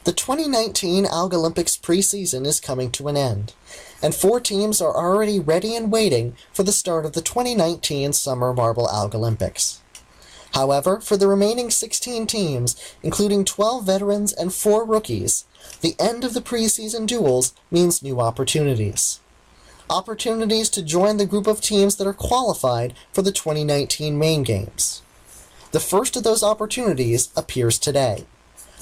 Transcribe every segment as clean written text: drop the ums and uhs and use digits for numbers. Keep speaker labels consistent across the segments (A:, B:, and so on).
A: The 2019 Algolympics Pre-Season is coming to an end, and 4 teams are already ready and waiting for the start of the 2019 Summer Marble Algolympics. However, for the remaining 16 teams, including 12 veterans and 4 rookies, the end of the preseason duels means new opportunities. Opportunities to join the group of teams that are qualified for the 2019 main games. The first of those opportunities appears today,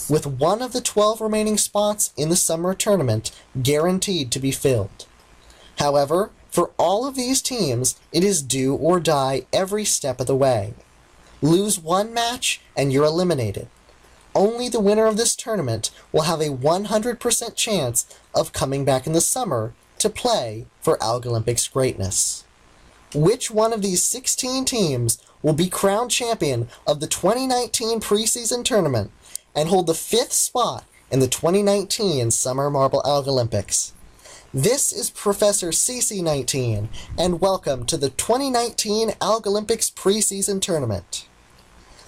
A: with one of the 12 remaining spots in the summer tournament guaranteed to be filled. However, for all of these teams, it is do or die every step of the way. Lose one match and you're eliminated. Only the winner of this tournament will have a 100% chance of coming back in the summer to play for Algolympics greatness. Which one of these 16 teams will be crowned champion of the 2019 preseason tournament and hold the 5th spot in the 2019 Summer Marble Algolympics? This is Professor CC19, and welcome to the 2019 Algolympics Pre-Season Tournament.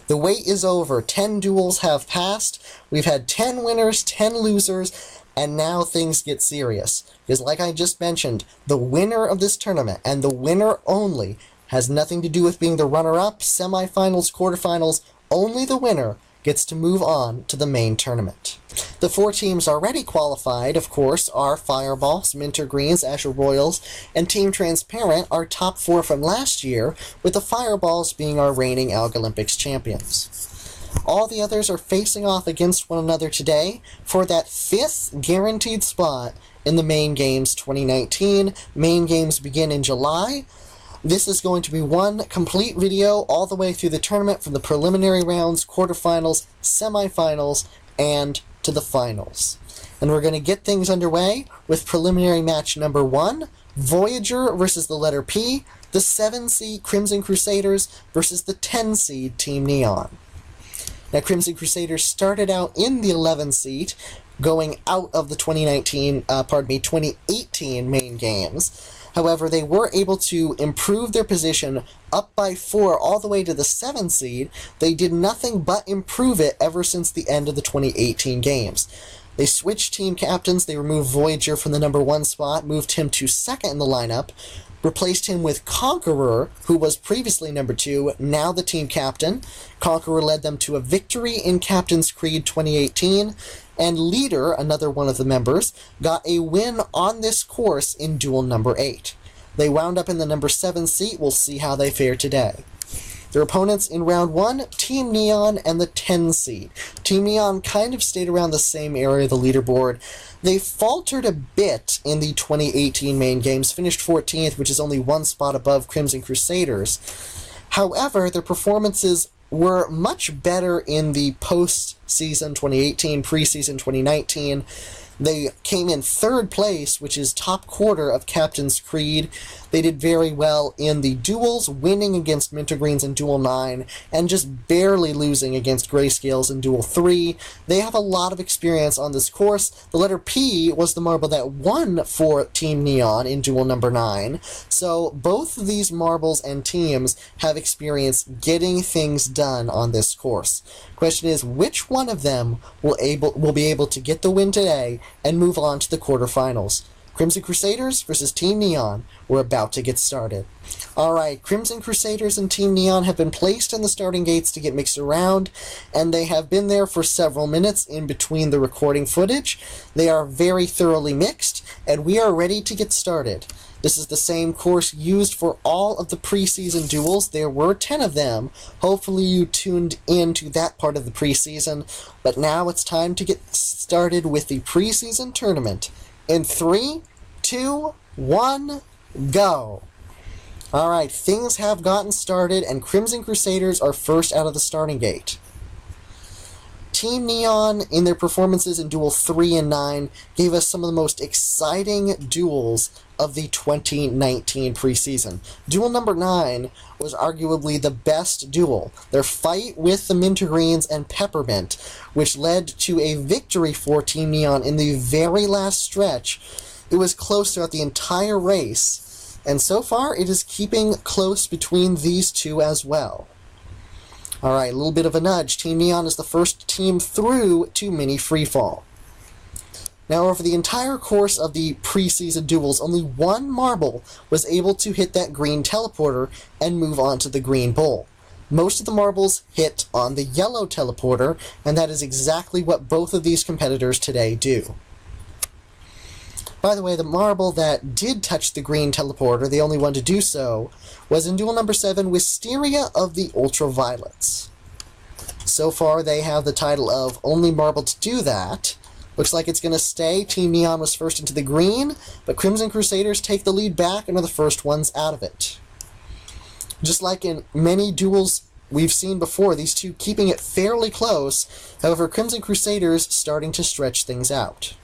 A: The wait is over. 10 duels have passed. We've had 10 winners, 10 losers, and now things get serious. Because like I just mentioned, the winner of this tournament, and the winner only, has nothing to do with being the runner-up, semifinals, quarterfinals. Only the winner gets to move on to the main tournament. The 4 teams already qualified, of course, are Fireballs, Minter Greens, Azure Royals, and Team Transparent, our top 4 from last year, with the Fireballs being our reigning Algolympics champions. All the others are facing off against one another today for that 5th guaranteed spot in the Main Games 2019. Main Games begin in July. This is going to be one complete video all the way through the tournament from the preliminary rounds, quarterfinals, semifinals, and to the finals. And we're going to get things underway with preliminary match number 1, Voyager versus the letter P, the 7-seed Crimson Crusaders versus the 10-seed Team Neon. Now, Crimson Crusaders started out in the 11th seed, going out of the 2018 main games. However, they were able to improve their position up by 4 all the way to the 7th seed. They did nothing but improve it ever since the end of the 2018 games. They switched team captains. They removed Voyager from the number 1 spot, moved him to 2nd in the lineup, replaced him with Conqueror, who was previously number 2, now the team captain. Conqueror led them to a victory in Captain's Creed 2018, and Leader, another one of the members, got a win on this course in duel number 8. They wound up in the number 7 seat. We'll see how they fare today. Their opponents in round 1, Team Neon and the 10 seed. Team Neon kind of stayed around the same area of the leaderboard. They faltered a bit in the 2018 main games, finished 14th, which is only 1 spot above Crimson Crusaders. However, their performances were much better in the post-season 2018, pre-season 2019. They came in 3rd place, which is top quarter of Captain's Creed. They did very well in the duels, winning against Minter Greens in Duel 9, and just barely losing against Grayscales in Duel 3. They have a lot of experience on this course. The letter P was the marble that won for Team Neon in Duel number 9. So both of these marbles and teams have experience getting things done on this course. Question is, which one of them will be able to get the win today and move on to the quarterfinals? Crimson Crusaders versus Team Neon. We're about to get started. Alright, Crimson Crusaders and Team Neon have been placed in the starting gates to get mixed around, and they have been there for several minutes in between the recording footage. They are very thoroughly mixed, and we are ready to get started. This is the same course used for all of the preseason duels. There were 10 of them. Hopefully you tuned in to that part of the preseason, but now it's time to get started with the preseason tournament. In 3, 2, 1, go! Alright, things have gotten started, and Crimson Crusaders are first out of the starting gate. Team Neon, in their performances in Duel 3 and 9, gave us some of the most exciting duels of the 2019 preseason. Duel number 9 was arguably the best duel. Their fight with the Minter Greens and Peppermint, which led to a victory for Team Neon in the very last stretch. It was close throughout the entire race, and so far it is keeping close between these two as well. Alright, a little bit of a nudge. Team Neon is the first team through to Mini Freefall. Now, over the entire course of the preseason duels, only one marble was able to hit that green teleporter and move on to the green bowl. Most of the marbles hit on the yellow teleporter, and that is exactly what both of these competitors today do. By the way, the marble that did touch the green teleporter, the only one to do so, was in duel number 7, Wisteria of the Ultraviolets. So far, they have the title of only marble to do that. Looks like it's going to stay. Team Neon was first into the green, but Crimson Crusaders take the lead back and are the first ones out of it. Just like in many duels we've seen before, these two keeping it fairly close. However, Crimson Crusaders starting to stretch things out.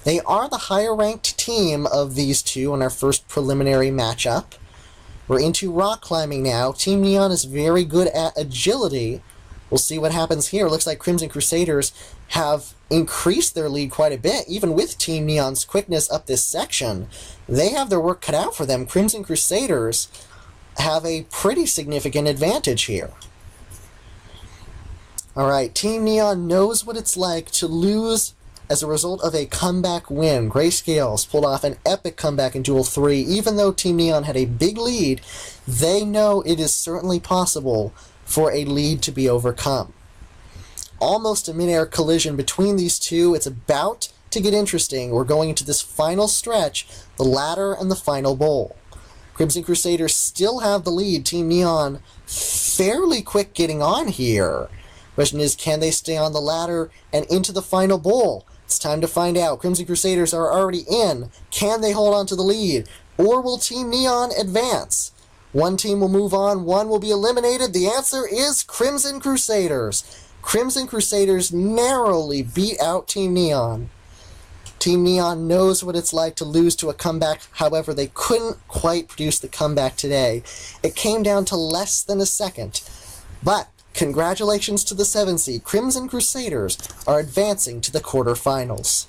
A: They are the higher-ranked team of these two in our first preliminary matchup. We're into rock climbing now. Team Neon is very good at agility. We'll see what happens here. Looks like Crimson Crusaders have increased their lead quite a bit, even with Team Neon's quickness up this section. They have their work cut out for them. Crimson Crusaders have a pretty significant advantage here. Alright, Team Neon knows what it's like to lose as a result of a comeback win. Grayscales pulled off an epic comeback in Duel 3. Even though Team Neon had a big lead, they know it is certainly possible for a lead to be overcome. Almost a mid-air collision between these two. It's about to get interesting. We're going into this final stretch, the ladder and the final bowl. Crimson Crusaders still have the lead. Team Neon fairly quick getting on here. Question is, can they stay on the ladder and into the final bowl? It's time to find out. Crimson Crusaders are already in. Can they hold on to the lead? Or will Team Neon advance? One team will move on, one will be eliminated. The answer is Crimson Crusaders. Crimson Crusaders narrowly beat out Team Neon. Team Neon knows what it's like to lose to a comeback. However, they couldn't quite produce the comeback today. It came down to less than a second. But congratulations to the 7 seed. Crimson Crusaders are advancing to the quarterfinals.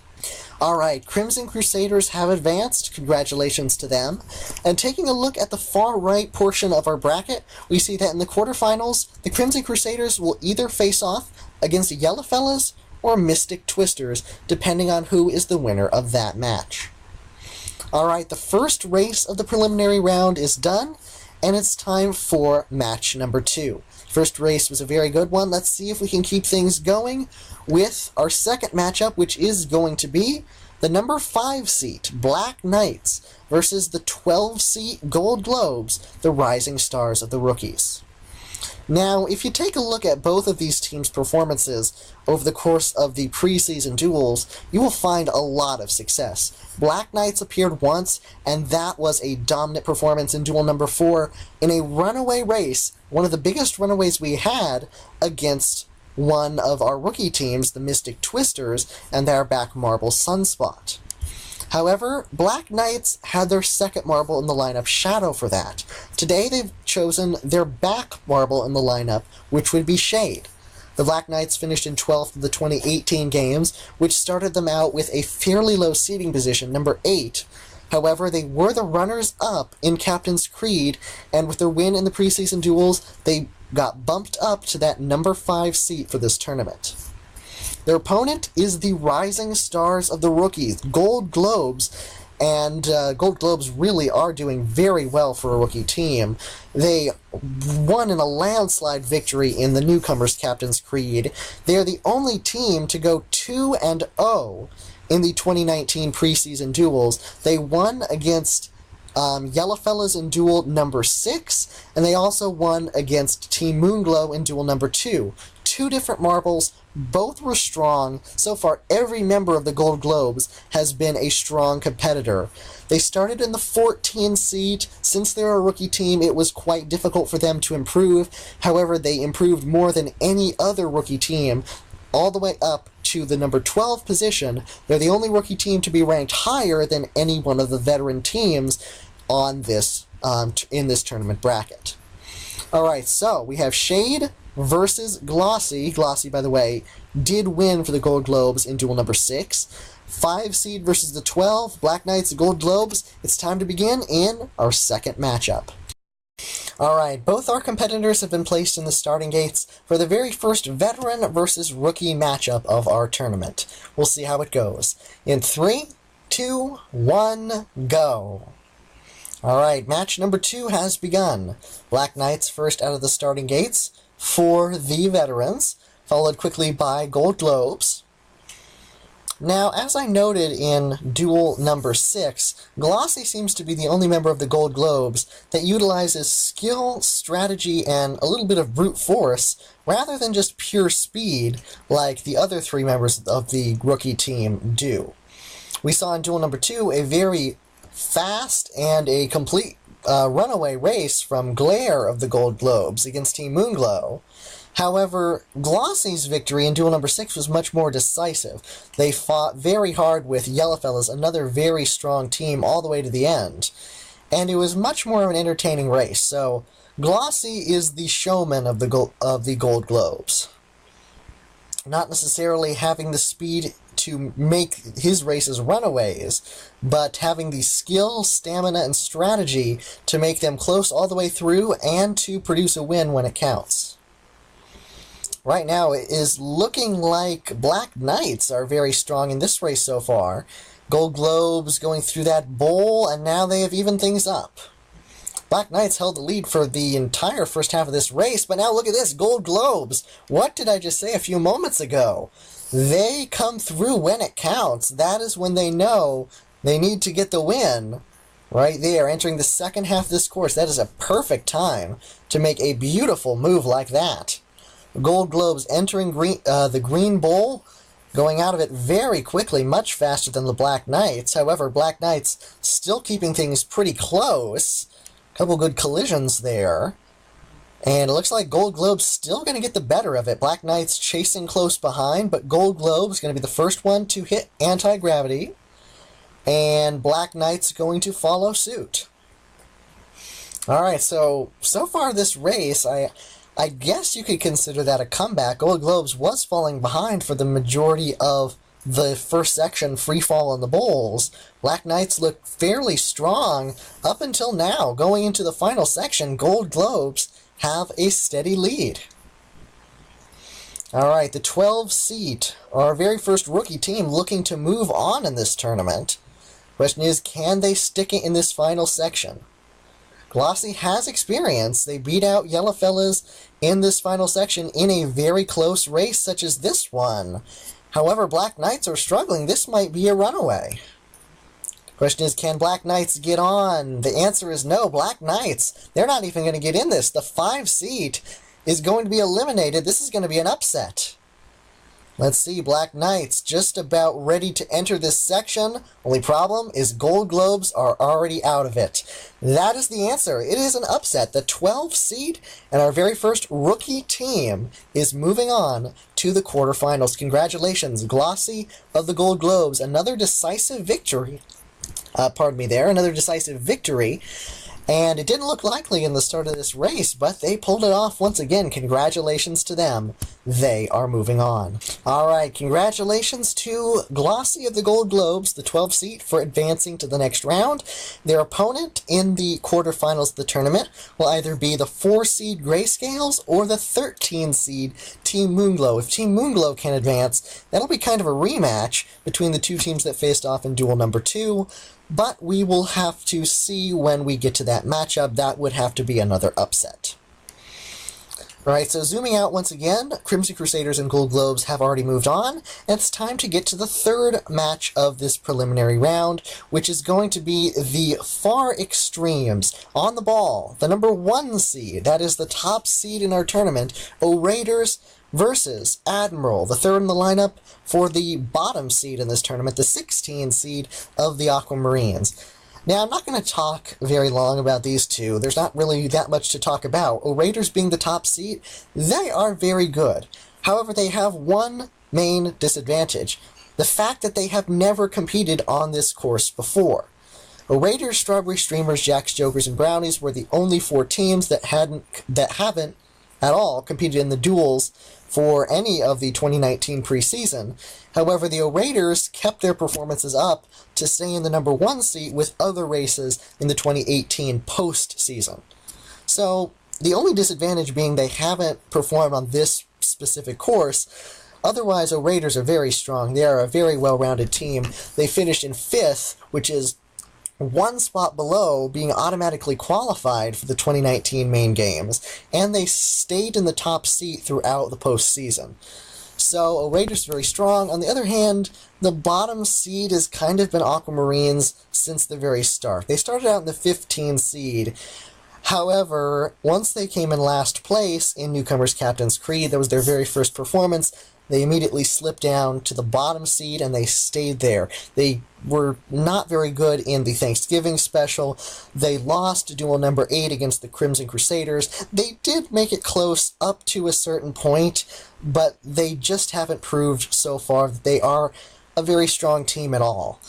A: Alright, Crimson Crusaders have advanced. Congratulations to them. And taking a look at the far right portion of our bracket, we see that in the quarterfinals, the Crimson Crusaders will either face off against Yellowfellas or Mystic Twisters, depending on who is the winner of that match. Alright, the first race of the preliminary round is done, and it's time for match number 2. First race was a very good one. Let's see if we can keep things going with our second matchup, which is going to be the number 5 seat, Black Knights, versus the 12 seat Gold Globes, the rising stars of the rookies. Now, if you take a look at both of these teams' performances over the course of the preseason duels, you will find a lot of success. Black Knights appeared once, and that was a dominant performance in duel number 4 in a runaway race, one of the biggest runaways we had against one of our rookie teams, the Mystic Twisters, and their back marble Sunspot. However, Black Knights had their second marble in the lineup, Shadow, for that. Today they've chosen their back marble in the lineup, which would be Shade. The Black Knights finished in 12th of the 2018 games, which started them out with a fairly low seeding position, number 8. However, they were the runners-up in Captain's Creed, and with their win in the preseason duels, they got bumped up to that number 5 seat for this tournament. Their opponent is the rising stars of the rookies, Gold Globes, and Gold Globes really are doing very well for a rookie team. They won in a landslide victory in the newcomers' Captain's Creed. They are the only team to go 2-0 in the 2019 preseason duels. They won against Yellowfellas in duel number 6, and they also won against Team Moonglow in duel number 2. Two different marbles, both were strong. So far, every member of the Gold Globes has been a strong competitor. They started in the 14 seed. Since they're a rookie team, it was quite difficult for them to improve. However, they improved more than any other rookie team, all the way up to the number 12 position. They're the only rookie team to be ranked higher than any one of the veteran teams on this in this tournament bracket. Alright, so we have Shade versus Glossy. Glossy, by the way, did win for the Gold Globes in duel number 6. 5 seed versus the 12, Black Knights, Gold Globes. It's time to begin in our second matchup. Alright, both our competitors have been placed in the starting gates for the very first veteran versus rookie matchup of our tournament. We'll see how it goes. In 3, 2, 1, go. Alright, match number 2 has begun. Black Knights first out of the starting gates for the veterans, followed quickly by Gold Globes. Now, as I noted in duel number 6, Glossy seems to be the only member of the Gold Globes that utilizes skill, strategy, and a little bit of brute force, rather than just pure speed like the other 3 members of the rookie team do. We saw in duel number 2 a very fast and a complete runaway race from Glare of the Gold Globes against Team Moonglow. However, Glossy's victory in duel number 6 was much more decisive. They fought very hard with Yellowfellas, another very strong team, all the way to the end. And it was much more of an entertaining race, so Glossy is the showman of the Gold Globes. Not necessarily having the speed to make his races runaways, but having the skill, stamina, and strategy to make them close all the way through and to produce a win when it counts. Right now, it is looking like Black Knights are very strong in this race so far. Gold Globes going through that bowl, and now they have evened things up. Black Knights held the lead for the entire first half of this race, but now look at this, Gold Globes. What did I just say a few moments ago? They come through when it counts. That is when they know they need to get the win. Right there, entering the second half of this course. That is a perfect time to make a beautiful move like that. Gold Globes entering the green bowl, going out of it very quickly, much faster than the Black Knights. However, Black Knights still keeping things pretty close. A couple good collisions there. And it looks like Gold Globes still going to get the better of it. Black Knights chasing close behind, but Gold Globes going to be the first one to hit anti-gravity. And Black Knights going to follow suit. Alright, so far this race, I guess you could consider that a comeback. Gold Globes was falling behind for the majority of the first section, free fall in the bowls. Black Knights look fairly strong up until now. Going into the final section, Gold Globes have a steady lead. Alright, the 12 seed, our very first rookie team looking to move on in this tournament. Question is, can they stick it in this final section? Glossy has experience. They beat out Yellowfellas in this final section in a very close race such as this one. However, Black Knights are struggling. This might be a runaway. Question is, can Black Knights get on? The answer is no. Black Knights, they're not even going to get in this. The 5 seed is going to be eliminated. This is going to be an upset. Let's see, Black Knights just about ready to enter this section. Only problem is Gold Globes are already out of it. That is the answer. It is an upset. The 12 seed and our very first rookie team is moving on to the quarterfinals. Congratulations, Glossy of the Gold Globes. Another decisive victory. Another decisive victory. And it didn't look likely in the start of this race, but they pulled it off once again. Congratulations to them. They are moving on. Alright, congratulations to Glossy of the Gold Globes, the 12 seed, for advancing to the next round. Their opponent in the quarterfinals of the tournament will either be the 4 seed Grayscales or the 13 seed Team Moonglow. If Team Moonglow can advance, that'll be kind of a rematch between the two teams that faced off in duel number 2. But we will have to see when we get to that matchup. That would have to be another upset. Alright, so zooming out once again, Crimson Crusaders and Gold Globes have already moved on, and it's time to get to the third match of this preliminary round, which is going to be the far extremes. On the ball, the number 1 seed, that is the top seed in our tournament, O-Raiders versus Admiral, the third in the lineup for the bottom seed in this tournament, the 16 seed of the Aquamarines. Now, I'm not going to talk very long about these two. There's not really that much to talk about. O-Raiders being the top seed, they are very good. However, they have one main disadvantage. The fact that they have never competed on this course before. O-Raiders, Strawberry Streamers, Jacks, Jokers, and Brownies were the only 4 teams that haven't at all competed in the duels for any of the 2019 preseason. However, the O-Raiders kept their performances up to stay in the number 1 seat with other races in the 2018 postseason. So, the only disadvantage being they haven't performed on this specific course, Otherwise, Raiders are very strong. They are a very well-rounded team. They finished in 5th, which is one spot below being automatically qualified for the 2019 main games, and they stayed in the top seat throughout the postseason. So, Raiders very strong. On the other hand, the bottom seed has kind of been Aquamarines since the very start. They started out in the 15 seed. However, once they came in last place in Newcomers Captain's Creed, that was their very first performance, they immediately slipped down to the bottom seed, and they stayed there. They were not very good in the Thanksgiving special. They lost to duel number 8 against the Crimson Crusaders. They did make it close up to a certain point, but they just haven't proved so far that they are a very strong team at all.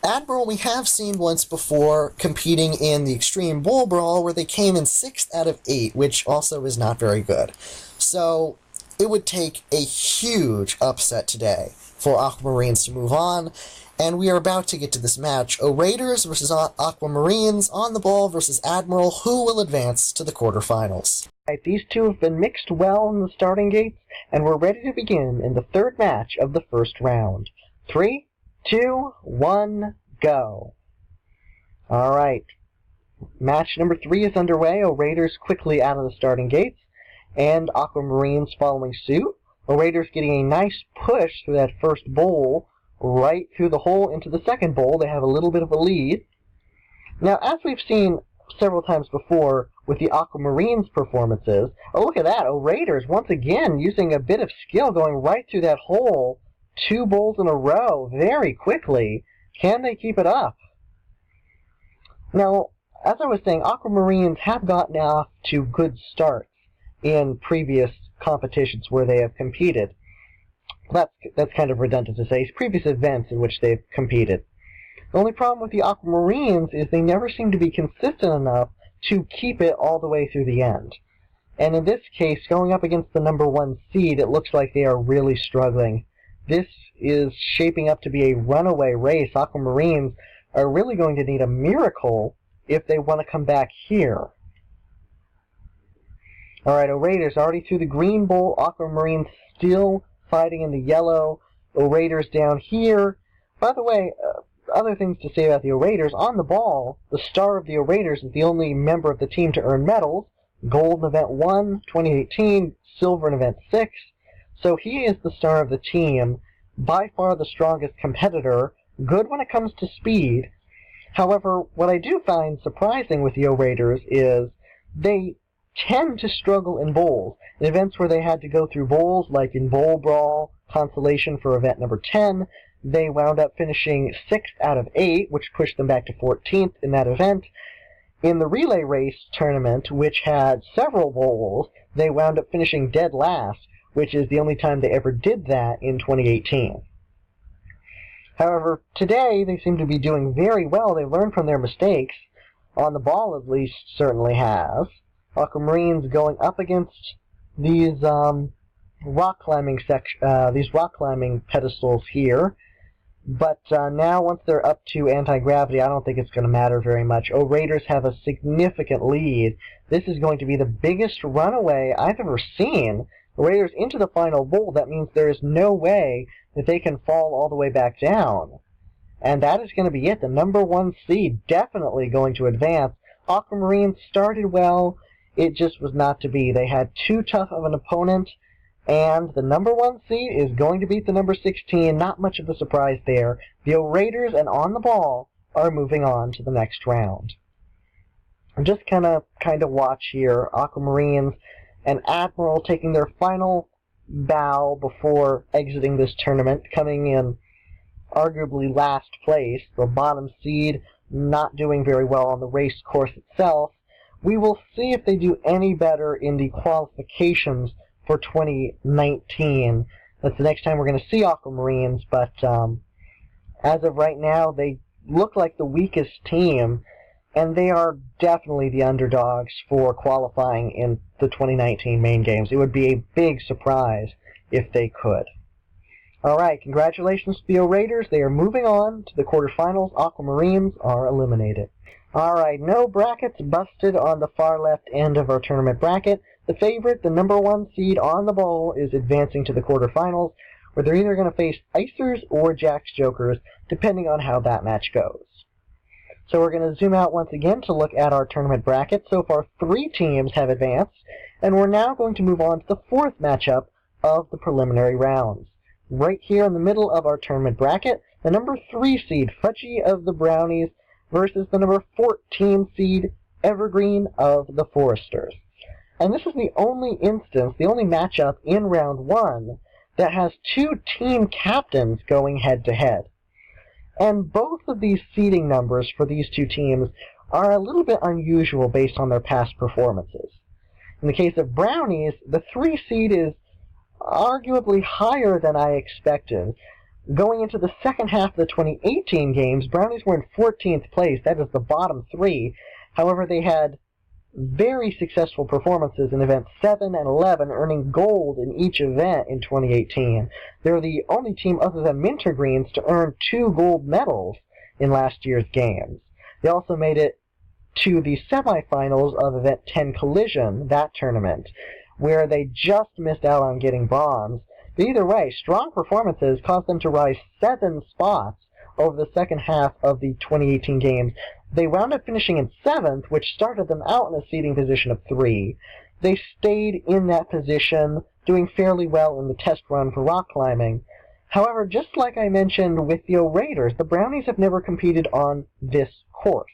A: Admiral we have seen once before competing in the Extreme Bowl Brawl, where they came in 6th out of 8, which also is not very good. So it would take a huge upset today for Aquamarines to move on, and we are about to get to this match. Raiders versus Aquamarines on the ball versus Admiral, who will advance to the quarterfinals. Right, these two have been mixed well in the starting gates, and we're ready to begin in the third match of the first round. 3, 2, 1, go. Alright, match number 3 is underway. Raiders quickly out of the starting gates, and Aquamarines following suit. Raiders getting a nice push through that first bowl, right through the hole into the second bowl. They have a little bit of a lead. Now, as we've seen several times before with the Aquamarines performances, look at that, Raiders once again using a bit of skill, going right through that hole, 2 bowls in a row, very quickly. Can they keep it up? Now, as I was saying, Aquamarines have gotten off to good starts in previous competitions where they have competed. That's kind of redundant to say. Previous events in which they've competed. The only problem with the Aquamarines is they never seem to be consistent enough to keep it all the way through the end. And in this case, going up against the number 1 seed, it looks like they are really struggling. This is shaping up to be a runaway race. Aquamarines are really going to need a miracle if they want to come back here. Alright, Raiders already through the green bowl. Aquamarines still fighting in the yellow. Raiders down here. By the way, other things to say about the Raiders. On the ball, the star of the Raiders is the only member of the team to earn medals. Gold in Event 1, 2018, silver in Event 6. So he is the star of the team, by far the strongest competitor, good when it comes to speed. However, what I do find surprising with the Raiders is they tend to struggle in bowls. In events where they had to go through bowls, like in Bowl Brawl, Consolation for event number 10, they wound up finishing 6th out of 8, which pushed them back to 14th in that event. In the Relay Race tournament, which had several bowls, they wound up finishing dead last, which is the only time they ever did that in 2018. However, today they seem to be doing very well. They learned from their mistakes. On the ball, at least, certainly have. Aquamarines going up against these rock climbing pedestals here. But now, once they're up to anti-gravity, I don't think it's going to matter very much. Raiders have a significant lead. This is going to be the biggest runaway I've ever seen. Raiders into the final bowl. That means there is no way that they can fall all the way back down. And that is going to be it. The number 1 seed definitely going to advance. Aquamarines started well. It just was not to be. They had too tough of an opponent. And the number 1 seed is going to beat the number 16. Not much of a surprise there. The Raiders and On the Ball are moving on to the next round. Just kind of watch here. Aquamarines and Admiral taking their final bow before exiting this tournament, coming in arguably last place. The bottom seed not doing very well on the race course itself. We will see if they do any better in the qualifications for 2019. That's the next time we're going to see Aquamarines, but as of right now, they look like the weakest team, and they are definitely the underdogs for qualifying in the 2019 main games. It would be a big surprise if they could. Alright, congratulations to the Raiders. They are moving on to the quarterfinals. Aquamarines are eliminated. Alright, no brackets busted on the far left end of our tournament bracket. The favorite, the number 1 seed On the Ball, is advancing to the quarterfinals. where they're either going to face Icers or Jacks Jokers, depending on how that match goes. So we're going to zoom out once again to look at our tournament bracket. So far, 3 teams have advanced, and we're now going to move on to the 4th matchup of the preliminary rounds. Right here in the middle of our tournament bracket, the number 3 seed, Fudgy of the Brownies, versus the number 14 seed, Evergreen of the Foresters. And this is the only instance, the only matchup in round 1 that has 2 team captains going head-to-head. And both of these seeding numbers for these 2 teams are a little bit unusual based on their past performances. In the case of Brownies, the 3 seed is arguably higher than I expected. Going into the second half of the 2018 games, Brownies were in 14th place. That is the bottom 3. However, they had very successful performances in events 7 and 11, earning gold in each event in 2018. They're the only team other than Wintergreens to earn 2 gold medals in last year's games. They also made it to the semifinals of event 10 Collision, that tournament, where they just missed out on getting bronze. But either way, strong performances caused them to rise 7 spots over the second half of the 2018 games. They wound up finishing in 7th, which started them out in a seeding position of 3. They stayed in that position, doing fairly well in the test run for rock climbing. However, just like I mentioned with the Raiders, the Brownies have never competed on this course.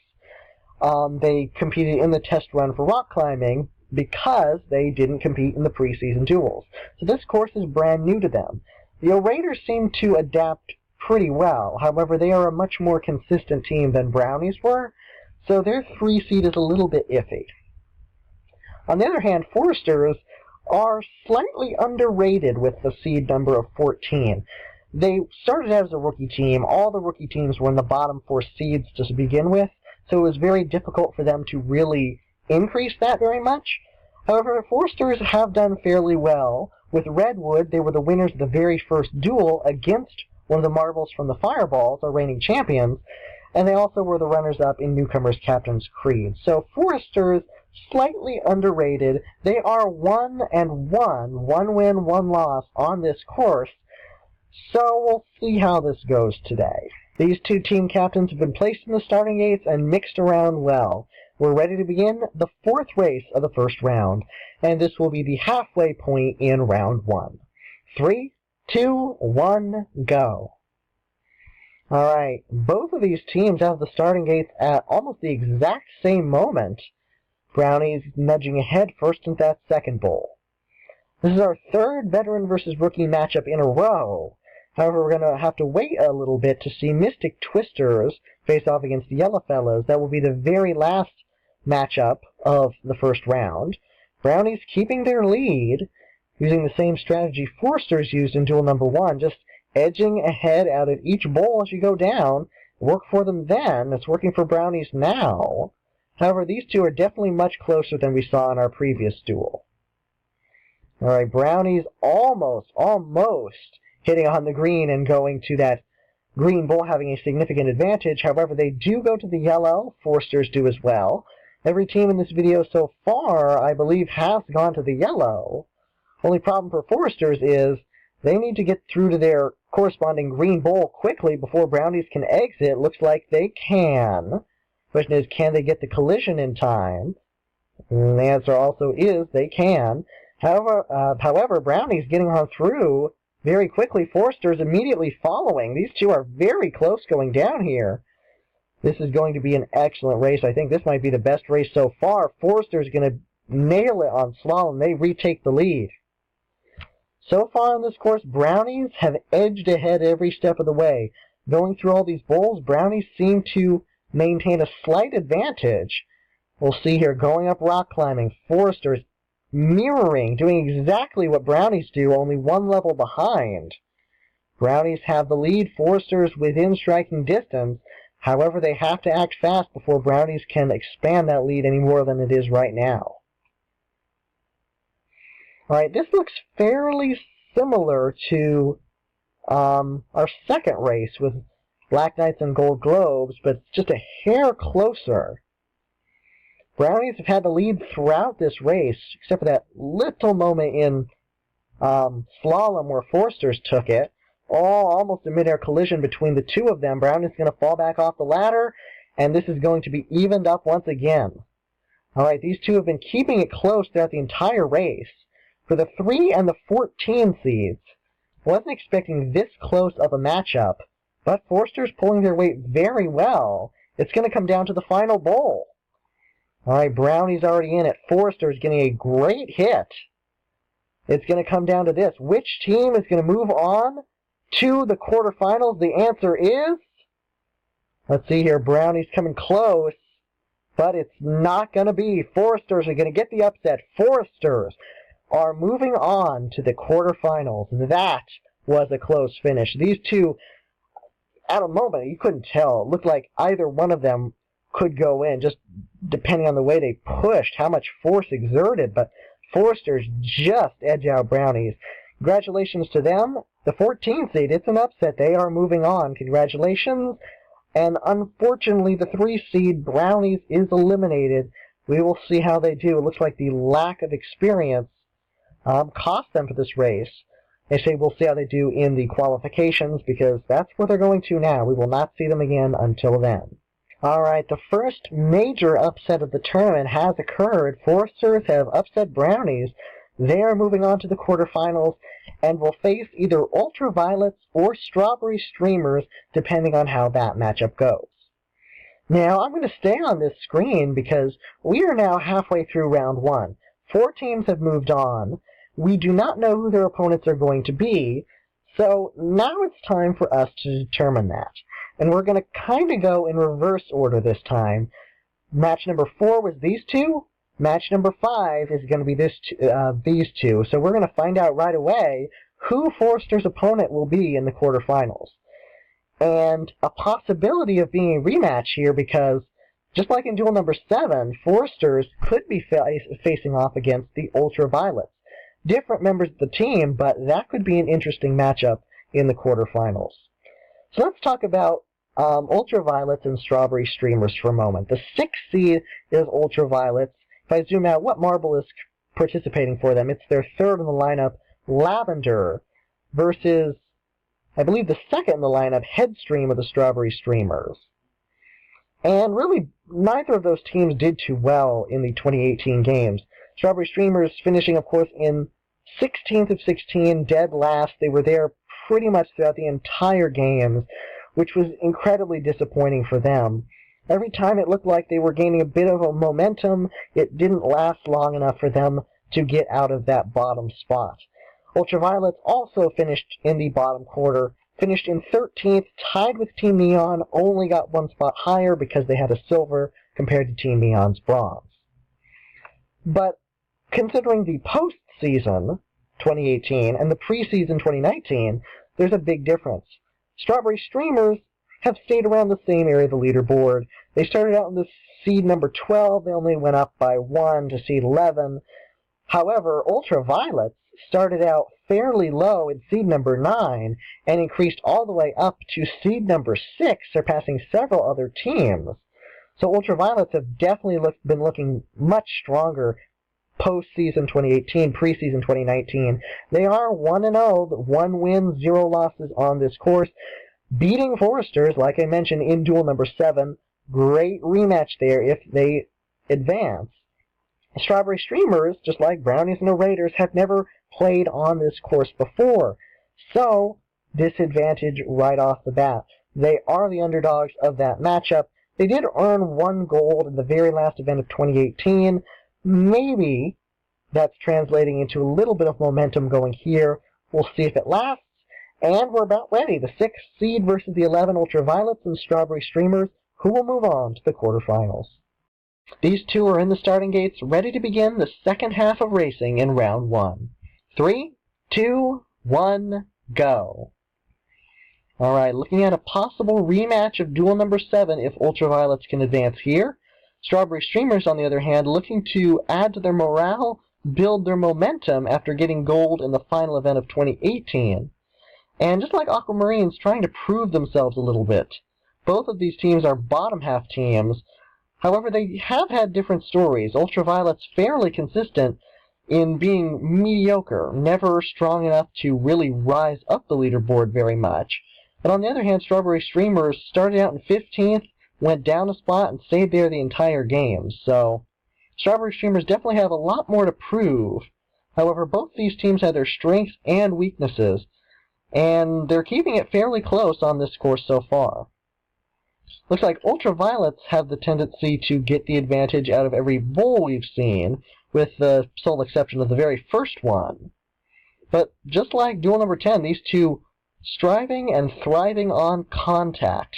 A: They competed in the test run for rock climbing because they didn't compete in the preseason duels. So this course is brand new to them. The Raiders seem to adapt pretty well. However, they are a much more consistent team than Brownies were, so their 3 seed is a little bit iffy. On the other hand, Foresters are slightly underrated with the seed number of 14. They started out as a rookie team. All the rookie teams were in the bottom 4 seeds to begin with, so it was very difficult for them to really increase that very much. However, Foresters have done fairly well. With Redwood, they were the winners of the very first duel against one of the Marbles from the Fireballs, our reigning champions, and they also were the runners-up in Newcomers Captain's Creed. So Foresters, slightly underrated. They are 1-1, 1 win, 1 loss on this course, so we'll see how this goes today. These 2 team captains have been placed in the starting gates and mixed around well. We're ready to begin the 4th race of the first round, and this will be the halfway point in round 1. 3, 2, 1, go. Alright, both of these teams have the starting gates at almost the exact same moment. Brownies nudging ahead first into that second bowl. This is our 3rd veteran versus rookie matchup in a row. However, we're going to have to wait a little bit to see Mystic Twisters face off against the Yellowfellows. That will be the very last matchup of the first round. Brownies keeping their lead, using the same strategy Foresters used in duel number 1, just edging ahead out of each bowl as you go down. Work for them then. It's working for Brownies now. However, these 2 are definitely much closer than we saw in our previous duel. Alright, Brownies almost hitting on the green and going to that green bowl, having a significant advantage. However, they do go to the yellow. Foresters do as well. Every team in this video so far, I believe, has gone to the yellow. Only problem for Foresters is they need to get through to their corresponding green bowl quickly before Brownies can exit. Looks like they can. Question is, can they get the collision in time? And the answer also is they can. However, Brownies getting on through very quickly. Foresters immediately following. These 2 are very close going down here. This is going to be an excellent race. I think this might be the best race so far. Foresters going to nail it on slalom. They retake the lead. So far on this course, Brownies have edged ahead every step of the way. Going through all these bowls, Brownies seem to maintain a slight advantage. We'll see here, going up rock climbing, Foresters mirroring, doing exactly what Brownies do, only 1 level behind. Brownies have the lead, Foresters within striking distance. However, they have to act fast before Brownies can expand that lead any more than it is right now. Alright, this looks fairly similar to our second race with Black Knights and Gold Globes, but just a hair closer. Brownies have had the lead throughout this race, except for that little moment in slalom where Forsters took it. Almost a mid-air collision between the two of them. Brownie's going to fall back off the ladder, and this is going to be evened up once again. All right, these two have been keeping it close throughout the entire race. For the 3 and the 14 seeds, wasn't expecting this close of a matchup, but Forster's pulling their weight very well. It's going to come down to the final bowl. All right, Brownie's already in it. Forster's getting a great hit. It's going to come down to this. Which team is going to move on to the quarterfinals? The answer is, let's see here, Brownie's coming close, but it's not going to be. Forsters are going to get the upset. Forsters are moving on to the quarterfinals. That was a close finish. These two, at a moment, you couldn't tell. It looked like either one of them could go in, just depending on the way they pushed, how much force exerted, but Forsters just edge out Brownies. Congratulations to them. The 14 seed, it's an upset. They are moving on. Congratulations. And unfortunately, the 3 seed, Brownies, is eliminated. We will see how they do. It looks like the lack of experience cost them for this race. They say we'll see how they do in the qualifications, because that's where they're going to now. We will not see them again until then. All right, the first major upset of the tournament has occurred. Forsters have upset Brownies. They are moving on to the quarterfinals and will face either Ultraviolets or Strawberry Streamers, depending on how that matchup goes. Now, I'm going to stay on this screen because we are now halfway through round 1. 4 teams have moved on. We do not know who their opponents are going to be, so now it's time for us to determine that. And we're going to kind of go in reverse order this time. Match number 4 was these two. Match number 5 is going to be these two. So we're going to find out right away who Forster's opponent will be in the quarterfinals. And a possibility of being a rematch here, because just like in duel number 7, Forsters could be facing off against the Ultraviolets. Different members of the team, but that could be an interesting matchup in the quarterfinals. So let's talk about Ultraviolets and Strawberry Streamers for a moment. The 6th seed is Ultraviolets. If I zoom out, what marble is participating for them? It's their 3rd in the lineup, Lavender, versus, I believe, the 2nd in the lineup, Headstream of the Strawberry Streamers. And really, neither of those teams did too well in the 2018 games. Strawberry Streamers finishing, of course, in 16th of 16, dead last. They were there pretty much throughout the entire games, which was incredibly disappointing for them. Every time it looked like they were gaining a bit of a momentum, it didn't last long enough for them to get out of that bottom spot. Ultraviolets also finished in the bottom quarter, finished in 13th, tied with Team Neon, only got 1 spot higher because they had a silver compared to Team Neon's bronze. But considering the postseason 2018 and the preseason 2019, there's a big difference. Strawberry Streamers have stayed around the same area of the leaderboard. They started out in the seed number 12. They only went up by 1 to seed 11. However, Ultraviolets started out fairly low in seed number 9 and increased all the way up to seed number 6, surpassing several other teams. So Ultraviolets have definitely been looking much stronger post-season 2018, preseason 2019. They are 1-0, 1 win, 0 losses on this course, beating Forsters, like I mentioned, in duel number 7. Great rematch there if they advance. Strawberry Streamers, just like Brownies and the Raiders, have never played on this course before, so disadvantage right off the bat. They are the underdogs of that matchup. They did earn 1 gold in the very last event of 2018. Maybe that's translating into a little bit of momentum going here. We'll see if it lasts. And we're about ready. The 6th seed versus the 11 Ultraviolets and Strawberry Streamers, who will move on to the quarterfinals. These two are in the starting gates, ready to begin the second half of racing in round 1. 3, 2, 1, go. Alright, looking at a possible rematch of duel number 7 if Ultraviolets can advance here. Strawberry Streamers, on the other hand, looking to add to their morale, build their momentum after getting gold in the final event of 2018. And just like Aquamarines, trying to prove themselves a little bit. Both of these teams are bottom half teams. However, they have had different stories. Ultraviolets fairly consistent, in being mediocre, never strong enough to really rise up the leaderboard very much. But on the other hand, Strawberry Streamers started out in 15th, went down a spot, and stayed there the entire game. So Strawberry Streamers definitely have a lot more to prove. However, both these teams have their strengths and weaknesses, and they're keeping it fairly close on this course so far. Looks like Ultraviolets have the tendency to get the advantage out of every bowl we've seen, with the sole exception of the very first one. But just like duel number 10, these two striving and thriving on contact,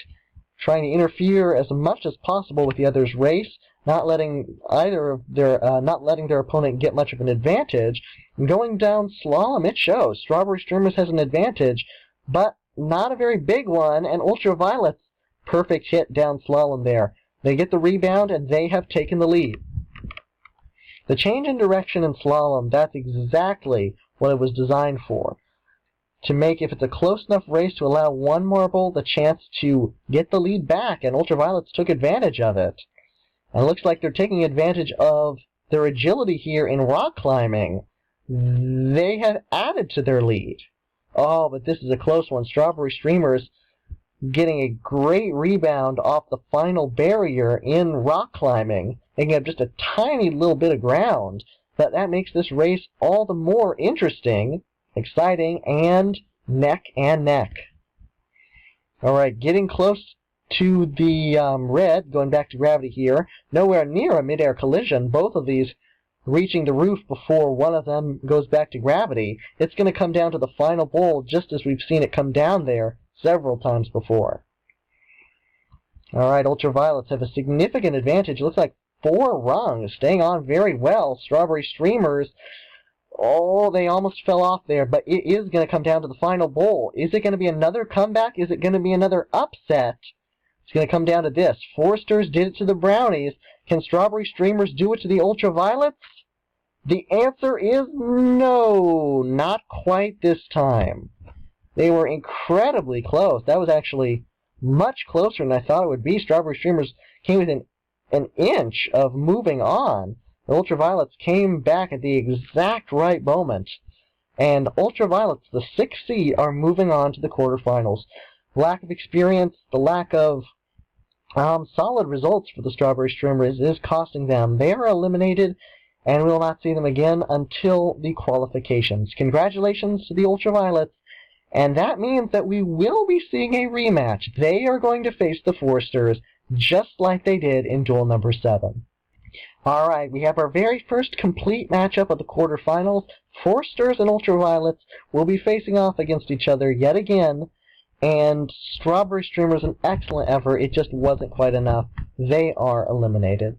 A: trying to interfere as much as possible with the other's race, not letting their opponent get much of an advantage. And going down slalom, it shows. Strawberry Streamers has an advantage, but not a very big one, and Ultraviolets, perfect hit down slalom there. They get the rebound, and they have taken the lead. The change in direction in slalom, that's exactly what it was designed for. To make, if it's a close enough race, to allow one marble the chance to get the lead back, and Ultraviolets took advantage of it. And it looks like they're taking advantage of their agility here in rock climbing. They have added to their lead. Oh, but this is a close one. Strawberry Streamers getting a great rebound off the final barrier in rock climbing. They can have just a tiny little bit of ground, but that makes this race all the more interesting, exciting, and neck and neck. Alright, getting close to the red, going back to gravity here. Nowhere near a mid-air collision, both of these reaching the roof before one of them goes back to gravity. It's going to come down to the final bowl, just as we've seen it come down there several times before. Alright, Ultraviolets have a significant advantage. It looks like 4 rungs, staying on very well. Strawberry Streamers, oh, they almost fell off there, but it is going to come down to the final bowl. Is it going to be another comeback? Is it going to be another upset? It's going to come down to this. Foresters did it to the Brownies. Can Strawberry Streamers do it to the Ultraviolets? The answer is no, not quite this time. They were incredibly close. That was actually much closer than I thought it would be. Strawberry Streamers came within an inch of moving on. The Ultraviolets came back at the exact right moment. And Ultraviolets, the 6th seed, are moving on to the quarterfinals. Lack of experience, the lack of solid results for the Strawberry Streamers is costing them. They are eliminated, and we will not see them again until the qualifications. Congratulations to the Ultraviolets, and that means that we will be seeing a rematch. They are going to face the Foresters, just like they did in duel number 7. Alright, we have our very first complete matchup of the quarterfinals. Foresters and Ultraviolets will be facing off against each other yet again, and Strawberry Streamers, an excellent effort. It just wasn't quite enough. They are eliminated.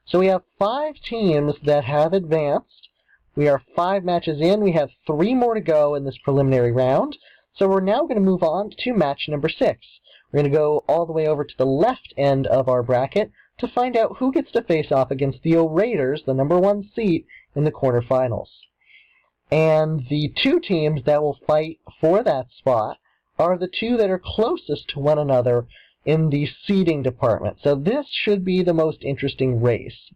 A: So we have 5 teams that have advanced. We are 5 matches in. We have 3 more to go in this preliminary round. So we're now going to move on to match number 6. We're going to go all the way over to the left end of our bracket to find out who gets to face off against the Raiders, the number 1 seed, in the quarterfinals. And the 2 teams that will fight for that spot are the 2 that are closest to one another in the seeding department. So this should be the most interesting race,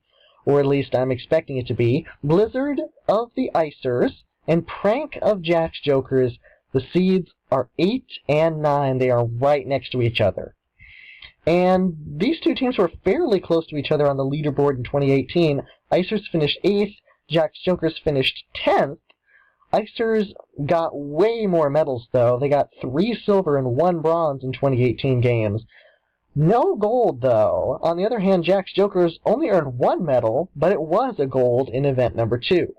A: or at least I'm expecting it to be. Blizzard of the Icers and Prank of Jack's Jokers. The seeds are 8 and 9. They are right next to each other. And these 2 teams were fairly close to each other on the leaderboard in 2018. Icers finished 8th. Jack's Jokers finished 10th. Icers got way more medals, though. They got 3 silver and 1 bronze in 2018 games. No gold, though. On the other hand, Jack's Jokers only earned 1 medal, but it was a gold in event number 2.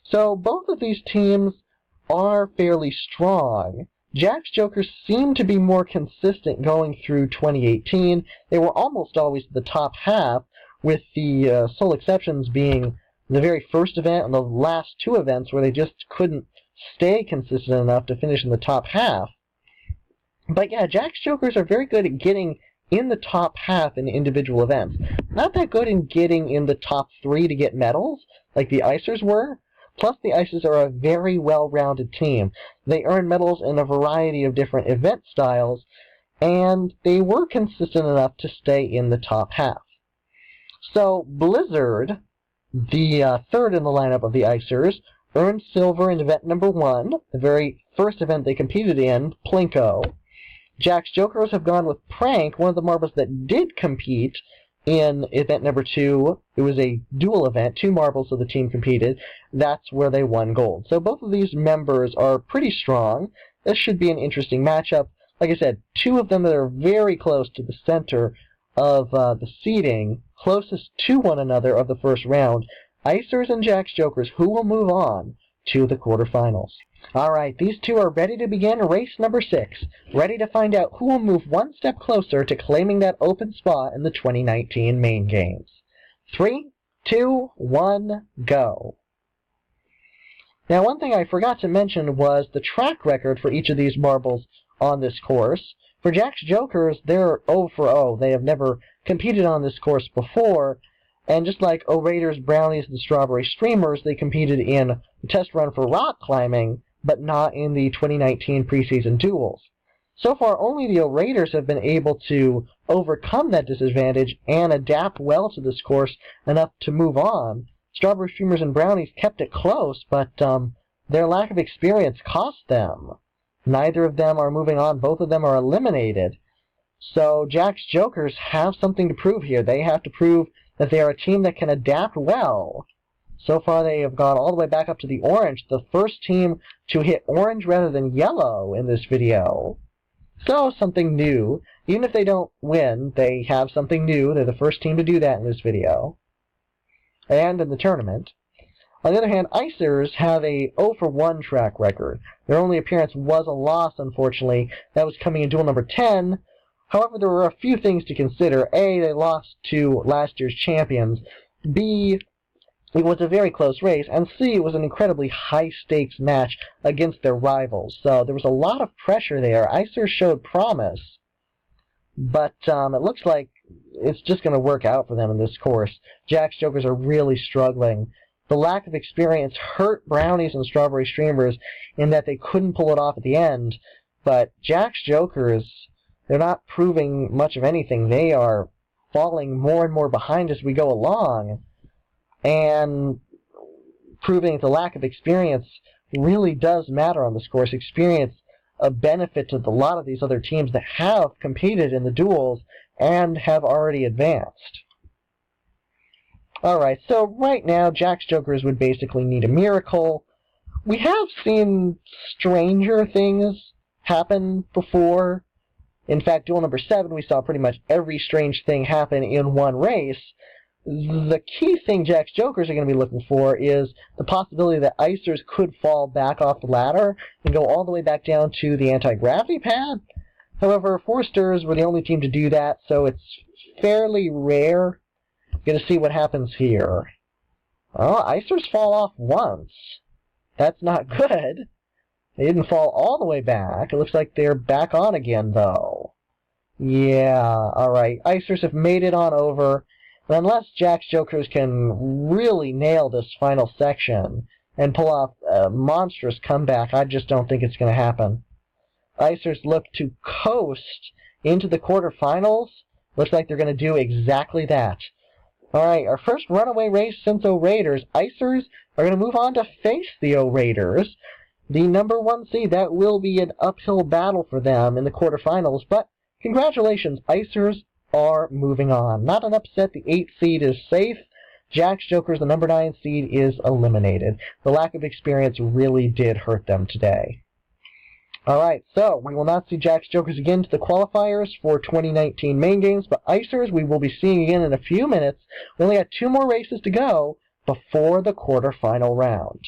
A: So both of these teams are fairly strong. Jack's Jokers seem to be more consistent going through 2018. They were almost always the top half, with the sole exceptions being the very first event and the last 2 events where they just couldn't stay consistent enough to finish in the top half. But yeah, Jack's Jokers are very good at getting in the top half in individual events. Not that good in getting in the top 3 to get medals, like the Icers were. Plus, the Icers are a very well-rounded team. They earn medals in a variety of different event styles, and they were consistent enough to stay in the top half. So, Blizzard The third in the lineup of the Icers earned silver in event number 1, the very first event they competed in, Plinko. Jack's Jokers have gone with Prank, one of the marbles that did compete in event number 2. It was a dual event, 2 marbles of the team competed. That's where they won gold. So both of these members are pretty strong. This should be an interesting matchup. Like I said, 2 of them that are very close to the center of the seeding, closest to one another of the first round. Icers and Jack's Jokers, who will move on to the quarterfinals. Alright, these 2 are ready to begin race number 6, ready to find out who will move one step closer to claiming that open spot in the 2019 main games. 3, 2, 1, go. Now, one thing I forgot to mention was the track record for each of these marbles on this course. For Jack's Jokers, they're 0 for 0. They have never competed on this course before, and just like Raiders, Brownies, and Strawberry Streamers, they competed in the test run for rock climbing, but not in the 2019 preseason duels. So far, only the Raiders have been able to overcome that disadvantage and adapt well to this course enough to move on. Strawberry Streamers and Brownies kept it close, but their lack of experience cost them. Neither of them are moving on. Both of them are eliminated. So Jack's Jokers have something to prove here. They have to prove that they are a team that can adapt well. So far, they have gone all the way back up to the orange, the first team to hit orange rather than yellow in this video. So, something new. Even if they don't win, they have something new. They're the first team to do that in this video. And in the tournament. On the other hand, Icers have a 0 for 1 track record. Their only appearance was a loss, unfortunately. That was coming in duel number 10. However, there were a few things to consider. A, they lost to last year's champions. B, it was a very close race. And C, it was an incredibly high-stakes match against their rivals. So there was a lot of pressure there. Icers showed promise. But it looks like it's just going to work out for them in this course. Jack's Jokers are really struggling. The lack of experience hurt Brownies and Strawberry Streamers in that they couldn't pull it off at the end. But Jack's Jokers, they're not proving much of anything. They are falling more and more behind as we go along, and proving that the lack of experience really does matter on this course. Experience a benefit to a lot of these other teams that have competed in the duels and have already advanced. Alright, so right now, Jack's Jokers would basically need a miracle. We have seen stranger things happen before. In fact, duel number 7, we saw pretty much every strange thing happen in one race. The key thing Jack's Jokers are going to be looking for is the possibility that Icers could fall back off the ladder and go all the way back down to the anti-gravity pad. However, Forsters were the only team to do that, so it's fairly rare. Going to see what happens here. Oh, Icers fall off once. That's not good. They didn't fall all the way back. It looks like they're back on again, though. Yeah, alright. Icers have made it on over. But unless Jack's Jokers can really nail this final section and pull off a monstrous comeback, I just don't think it's going to happen. Icers look to coast into the quarterfinals. Looks like they're going to do exactly that. Alright, our first runaway race since O-Raiders. Icers are going to move on to face the O-Raiders. The number 1 seed, that will be an uphill battle for them in the quarterfinals, but congratulations, Icers are moving on. Not an upset, the 8th seed is safe. Jack's Jokers, the number 9 seed, is eliminated. The lack of experience really did hurt them today. Alright, so we will not see Jack's Jokers again to the qualifiers for 2019 main games, but Icers we will be seeing again in a few minutes. We only got 2 more races to go before the quarterfinal round.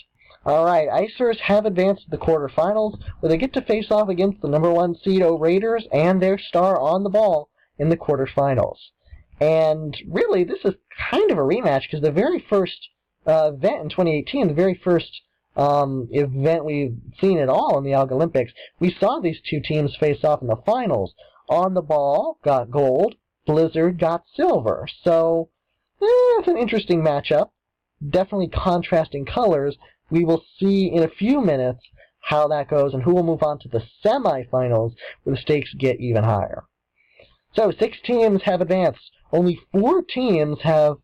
A: Alright, Icers have advanced to the quarterfinals, where they get to face off against the number 1 seed O-Raiders and their star on the ball in the quarterfinals. And really, this is kind of a rematch, because the very first event in 2018, the very first event we've seen at all in the Algolympics, we saw these 2 teams face off in the finals. On the ball got gold, Blizzard got silver. So, it's an interesting matchup. Definitely contrasting colors. We will see in a few minutes how that goes and who will move on to the semifinals, where the stakes get even higher. So, 6 teams have advanced. Only 4 teams have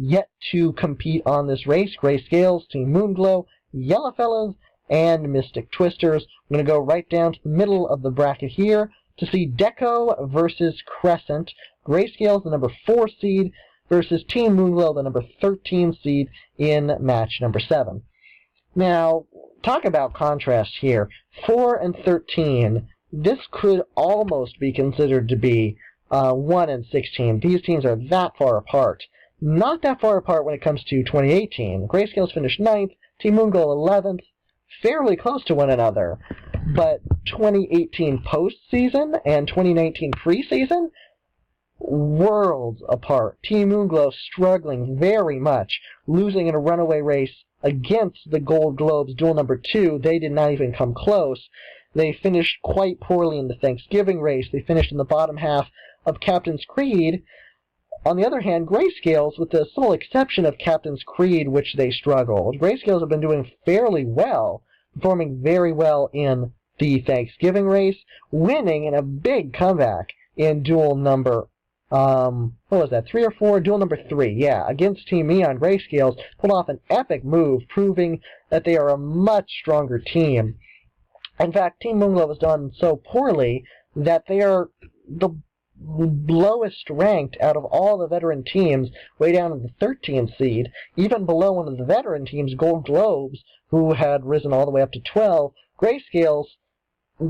A: yet to compete on this race. Grayscales, Team Moonglow, Yellowfellows, and Mystic Twisters. I'm going to go right down to the middle of the bracket here to see Deco versus Crescent. Grayscales, the number 4 seed, versus Team Moonglow, the number 13 seed, in match number 7. Now, talk about contrast here. 4 and 13, this could almost be considered to be 1 and 16. These teams are that far apart. Not that far apart when it comes to 2018. Grayscales finished 9th, Team Moonglow 11th, fairly close to one another. But 2018 postseason and 2019 preseason, worlds apart. Team Moonglow struggling very much, losing in a runaway race against the Gold Globes duel number 2. They did not even come close. They finished quite poorly in the Thanksgiving race. They finished in the bottom half of Captain's Creed. On the other hand, Grayscales, with the sole exception of Captain's Creed, which they struggled, Grayscales have been doing fairly well, performing very well in the Thanksgiving race, winning in a big comeback in duel number, what was that, 3 or 4? Duel number 3, yeah, against Team Neon. Grayscales pulled off an epic move, proving that they are a much stronger team. In fact, Team Moonglow has done so poorly that they are the lowest ranked out of all the veteran teams, way down in the 13th seed, even below one of the veteran teams, Gold Globes, who had risen all the way up to 12. Grayscales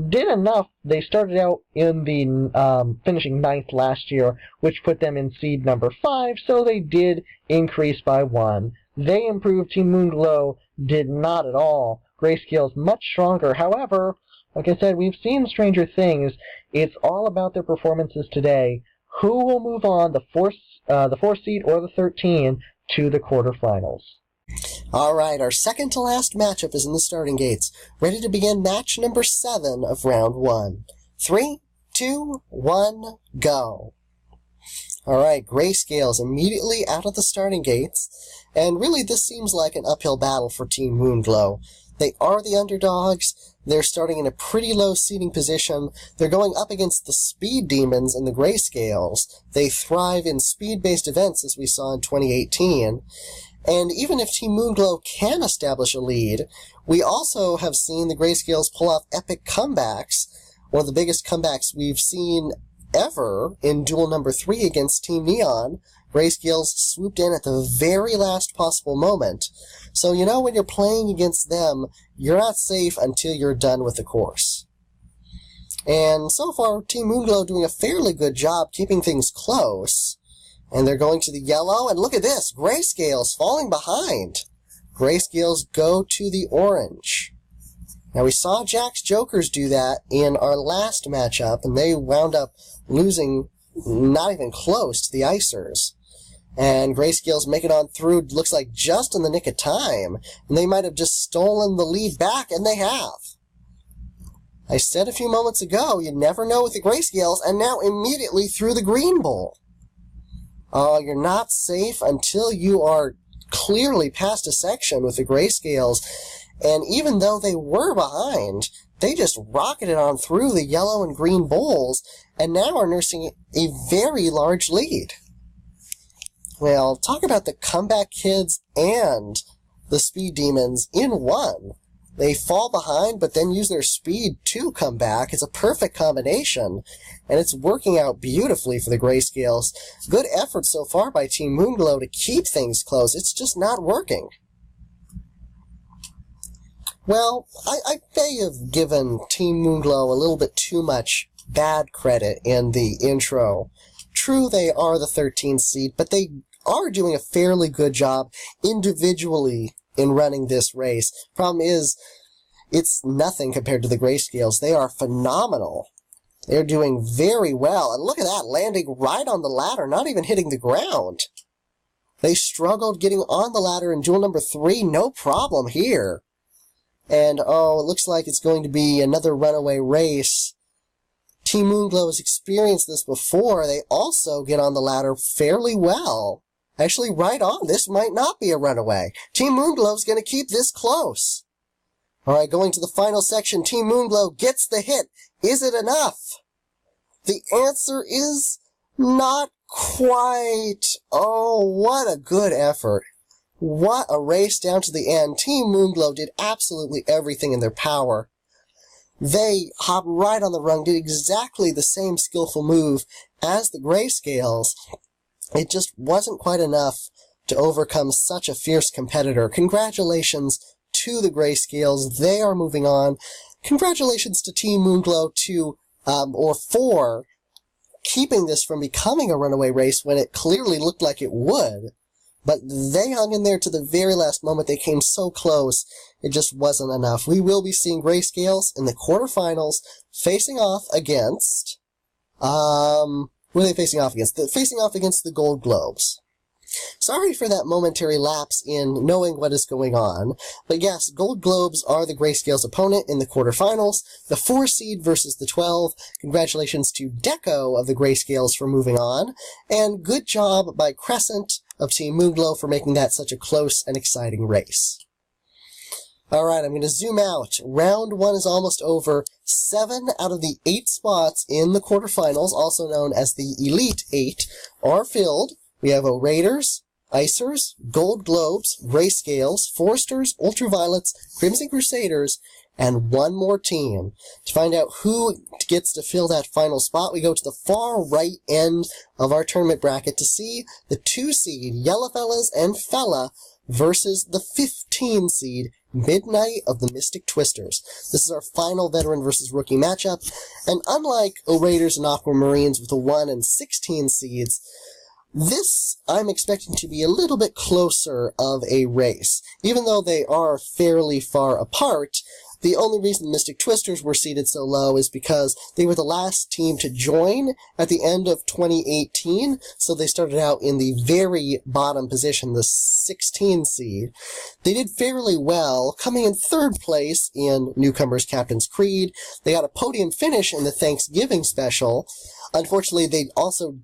A: did enough. They started out in the finishing 9th last year, which put them in seed number 5, so they did increase by 1. They improved. Team Moonglow did not at all. Grayscales much stronger. However, like I said, we've seen stranger things. It's all about their performances today. Who will move on, the 4 seed or the 13, to the quarterfinals?
B: All right, our second to last matchup is in the starting gates. Ready to begin match number 7 of round 1. 3, 2, 1, go. All right, Grayscales immediately out of the starting gates. And really, this seems like an uphill battle for Team Moonglow. They are the underdogs. They're starting in a pretty low seeding position. They're going up against the Speed Demons and the Grayscales. They thrive in speed-based events, as we saw in 2018. And even if Team Moonglow can establish a lead, we also have seen the Grayscales pull off epic comebacks, one of the biggest comebacks we've seen ever in duel number 3 against Team Neon. Grayscales swooped in at the very last possible moment. So, you know, when you're playing against them, you're not safe until you're done with the course. And so far, Team Moonglow doing a fairly good job keeping things close. And they're going to the yellow, and look at this, Grayscales falling behind. Grayscales go to the orange. Now, we saw Jack's Jokers do that in our last matchup, and they wound up losing not even close to the Icers. And Grayscales make it on through, looks like just in the nick of time, and they might have just stolen the lead back, and they have. I said a few moments ago, you never know with the Grayscales, and now immediately through the green bowl. Oh, you're not safe until you are clearly past a section with the Grayscales, and even though they were behind, they just rocketed on through the yellow and green bowls, and now are nursing a very large lead. Well, talk about the comeback kids and the Speed Demons in one. They fall behind, but then use their speed to come back. It's a perfect combination, and it's working out beautifully for the Grayscales. Good effort so far by Team Moonglow to keep things close. It's just not working. Well, I may have given Team Moonglow a little bit too much bad credit in the intro. True, they are the 13th seed, but they are doing a fairly good job individually in running this race. Problem is, it's nothing compared to the Grayscales. They are phenomenal. They're doing very well. And look at that, landing right on the ladder, not even hitting the ground. They struggled getting on the ladder in duel number 3, no problem here. And, oh, it looks like it's going to be another runaway race. Team Moonglow has experienced this before. They also get on the ladder fairly well. Actually, right on. This might not be a runaway. Team Moonglow's going to keep this close. All right, going to the final section. Team Moonglow gets the hit. Is it enough? The answer is not quite... Oh, what a good effort. What a race down to the end. Team Moonglow did absolutely everything in their power. They hopped right on the rung, did exactly the same skillful move as the Grayscales. It just wasn't quite enough to overcome such a fierce competitor. Congratulations to the Grayscales. They are moving on. Congratulations to Team Moonglow for keeping this from becoming a runaway race when it clearly looked like it would. But they hung in there to the very last moment. They came so close, it just wasn't enough. We will be seeing Grayscales in the quarterfinals facing off against... who are they facing off against? Facing off against the Gold Globes. Sorry for that momentary lapse in knowing what is going on, but yes, Gold Globes are the Grayscales' opponent in the quarterfinals, the 4 seed versus the 12. Congratulations to Deco of the Grayscales for moving on, and good job by Crescent of Team Moonglow for making that such a close and exciting race. Alright, I'm going to zoom out. Round 1 is almost over. 7 out of the 8 spots in the quarterfinals, also known as the Elite 8, are filled. We have Raiders, Icers, Gold Globes, Grayscales, Foresters, Ultraviolets, Crimson Crusaders, and one more team. To find out who gets to fill that final spot, we go to the far right end of our tournament bracket to see the 2 seed Yellowfellas and Fella versus the 15 seed Midnight of the Mystic Twisters. This is our final veteran versus rookie matchup, and unlike Raiders and Aquamarines with the 1 and 16 seeds, this I'm expecting to be a little bit closer of a race. Even though they are fairly far apart, the only reason the Mystic Twisters were seeded so low is because they were the last team to join at the end of 2018, so they started out in the very bottom position, the 16 seed. They did fairly well, coming in 3rd place in Newcomers Captain's Creed. They got a podium finish in the Thanksgiving special. Unfortunately, they also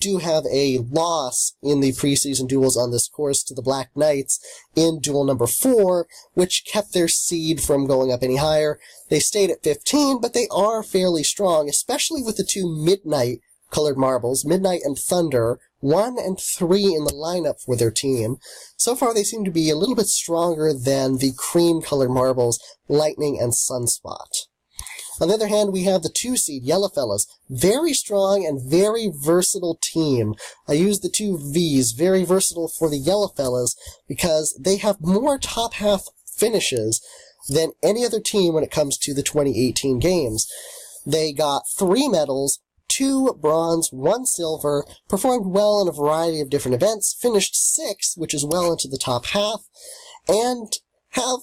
B: do have a loss in the preseason duels on this course to the Black Knights in duel number 4, which kept their seed from going up any higher. They stayed at 15, but they are fairly strong, especially with the 2 Midnight colored marbles, Midnight and Thunder, 1 and 3 in the lineup for their team. So far, they seem to be a little bit stronger than the cream colored marbles, Lightning and Sunspot. On the other hand, we have the 2 seed Yellowfellas. Very strong and very versatile team. I use the 2 Vs, very versatile for the Yellowfellas, because they have more top half finishes than any other team when it comes to the 2018 games. They got 3 medals, 2 bronze, 1 silver, performed well in a variety of different events, finished 6th, which is well into the top half, and have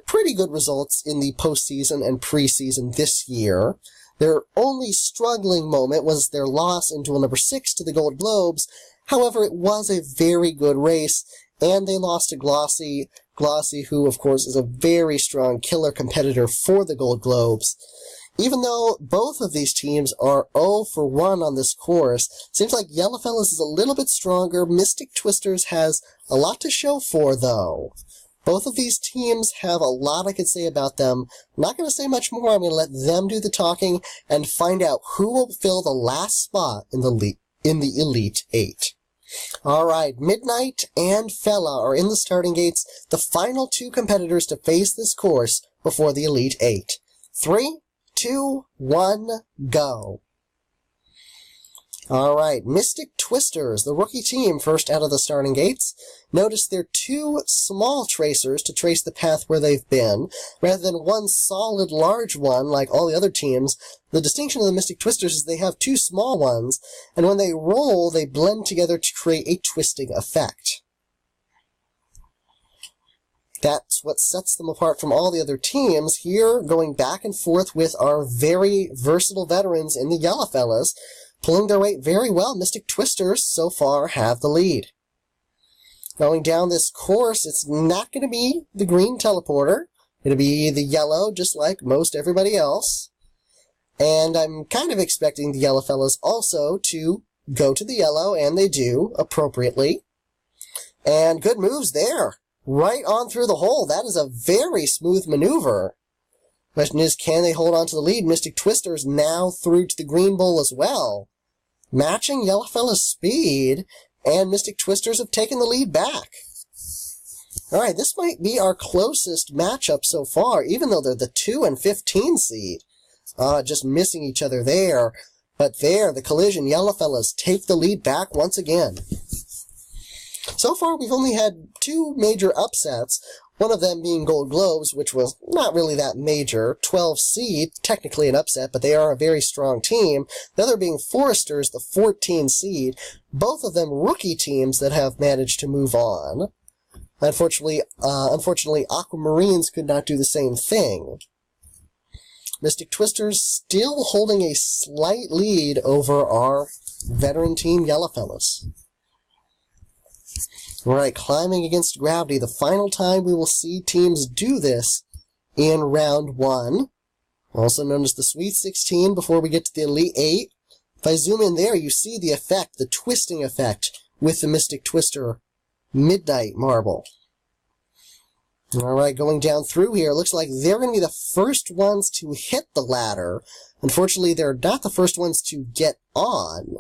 B: pretty good results in the postseason and preseason this year. Their only struggling moment was their loss in duel number 6 to the Gold Globes. However, it was a very good race, and they lost to Glossy. Glossy, who, of course, is a very strong killer competitor for the Gold Globes. Even though both of these teams are 0 for 1 on this course, seems like Yellowfellas is a little bit stronger. Mystic Twisters has a lot to show for, though. Both of these teams have a lot I could say about them. I'm not going to say much more. I'm going to let them do the talking and find out who will fill the last spot in the Elite 8. Alright, Midnight and Fella are in the starting gates, the final 2 competitors to face this course before the Elite 8. 3, 2, 1, go. Alright, Mystic Twisters, the rookie team, first out of the starting gates. Notice they're 2 small tracers to trace the path where they've been, rather than 1 solid large one like all the other teams. The distinction of the Mystic Twisters is they have 2 small ones, and when they roll, they blend together to create a twisting effect. That's what sets them apart from all the other teams. Here, going back and forth with our very versatile veterans in the Yellowfellas, pulling their weight very well. Mystic Twisters, so far, have the lead. Going down this course, it's not going to be the green teleporter. It'll be the yellow, just like most everybody else. And I'm kind of expecting the Yellowfellas also to go to the yellow, and they do, appropriately. And good moves there. Right on through the hole. That is a very smooth maneuver. Question is, can they hold on to the lead? Mystic Twisters now through to the green bowl as well. matching Yellowfella's speed, and Mystic Twisters have taken the lead back. Alright, this might be our closest matchup so far, even though they're the 2 and 15 seed. Just missing each other there. But there, the collision, Yellowfellas take the lead back once again. So far, we've only had 2 major upsets, one of them being Gold Globes, which was not really that major. 12 seed, technically an upset, but they are a very strong team. The other being Foresters, the 14 seed. Both of them rookie teams that have managed to move on. Unfortunately, Aquamarines could not do the same thing. Mystic Twisters still holding a slight lead over our veteran team, Yellowfellas. Alright, climbing against gravity, the final time we will see teams do this in round 1, also known as the Sweet 16 before we get to the Elite 8. If I zoom in there, you see the effect, the twisting effect, with the Mystic Twister Midnight Marble. Alright, going down through here, it looks like they're going to be the first ones to hit the ladder. Unfortunately, they're not the first ones to get on.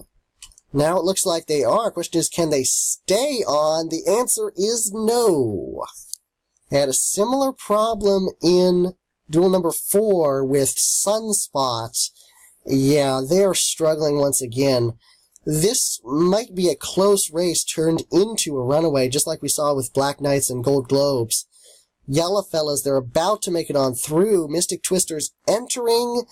B: Now it looks like they are. Question is, can they stay on? The answer is no. They had a similar problem in duel number 4 with Sunspots. Yeah, they're struggling once again. This might be a close race turned into a runaway, just like we saw with Black Knights and Gold Globes. Yellowfellas, they're about to make it on through. Mystic Twisters entering,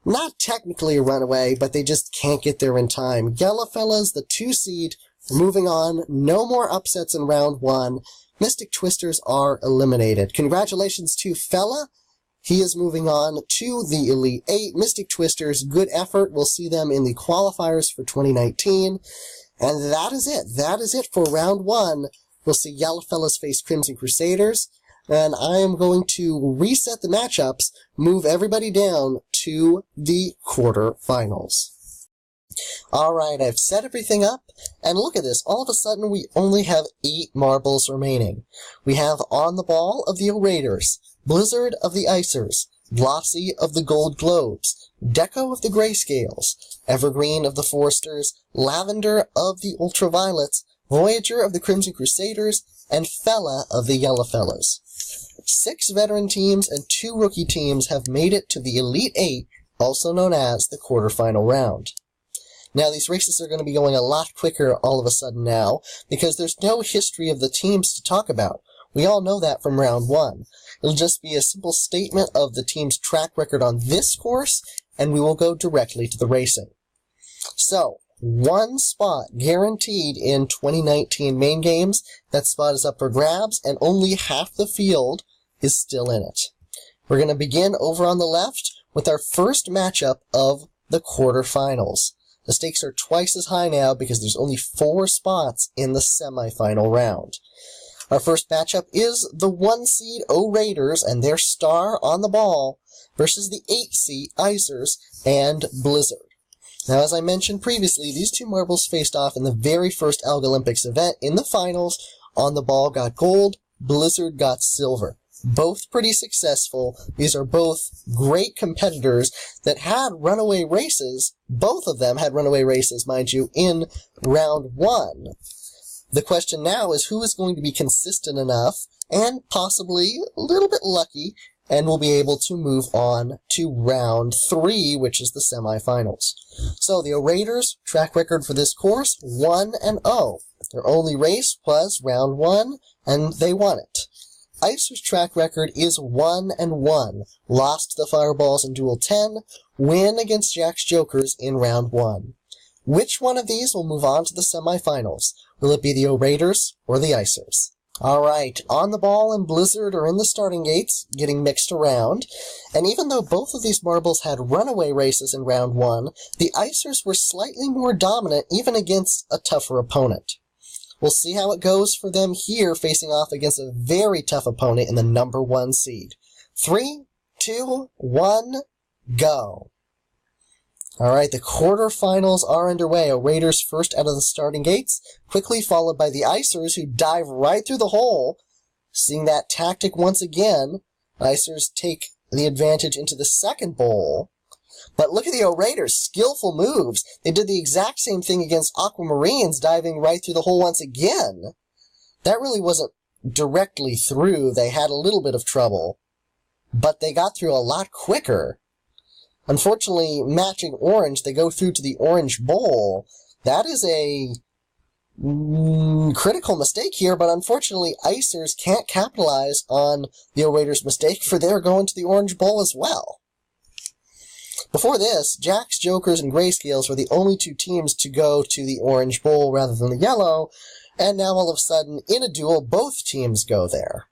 B: not technically a runaway, but they just can't get there in time. Yellowfellas, the 2 seed, moving on. No more upsets in round 1. Mystic Twisters are eliminated. Congratulations to Fella. He is moving on to the Elite 8. Mystic Twisters, good effort. We'll see them in the qualifiers for 2019. And that is it. That is it for round 1. We'll see Yellowfellas face Crimson Crusaders. And I am going to reset the matchups, move everybody down to the quarterfinals. Alright, I've set everything up, and look at this. All of a sudden, we only have 8 marbles remaining. We have On the Ball of the Orators, Blizzard of the Icers, Glossy of the Gold Globes, Deco of the Grayscales, Evergreen of the Foresters, Lavender of the Ultraviolets, Voyager of the Crimson Crusaders, and Fella of the Yellowfellas. 6 veteran teams and 2 rookie teams have made it to the Elite 8, also known as the quarterfinal round. Now, these races are going to be going a lot quicker all of a sudden now, because there's no history of the teams to talk about. We all know that from round 1. It'll just be a simple statement of the team's track record on this course, and we will go directly to the racing. So, 1 spot guaranteed in 2019 main games. That spot is up for grabs, and only half the field is still in it. We're going to begin over on the left with our first matchup of the quarterfinals. The stakes are twice as high now because there's only 4 spots in the semifinal round. Our first matchup is the 1 seed O-Raiders and their star On the Ball versus the 8 seed Icers and Blizzard. Now, as I mentioned previously, these 2 marbles faced off in the very first Algolympics event. In the finals, On the Ball got gold, Blizzard got silver. Both pretty successful. These are both great competitors that had runaway races. Both of them had runaway races, mind you, in round 1. The question now is who is going to be consistent enough and possibly a little bit lucky and will be able to move on to round 3, which is the semifinals. So the Orators, track record for this course, 1-0. Their only race was round 1, and they won it. Icers' track record is 1-1. Lost the Fireballs in Duel 10, win against Jack's Jokers in round 1. Which one of these will move on to the semifinals? Will it be the Orators or the Icers? Alright, On the Ball and Blizzard are in the starting gates, getting mixed around. And even though both of these marbles had runaway races in round 1, the Icers were slightly more dominant even against a tougher opponent. We'll see how it goes for them here, facing off against a very tough opponent in the number 1 seed. 3, 2, 1, go. Alright, the quarterfinals are underway. Raiders first out of the starting gates, quickly followed by the Icers, who dive right through the hole. Seeing that tactic once again, Icers take the advantage into the second bowl. But look at the O-Raiders, skillful moves. They did the exact same thing against Aquamarines, diving right through the hole once again. That really wasn't directly through. They had a little bit of trouble, but they got through a lot quicker. Unfortunately, matching orange, they go through to the orange bowl. That is a critical mistake here, but unfortunately, Icers can't capitalize on the O-Raiders' mistake, for they're going to the orange bowl as well. Before this, Jacks, Jokers, and Grayscales were the only two teams to go to the orange bowl rather than the yellow, and now all of a sudden, in a duel, both teams go there.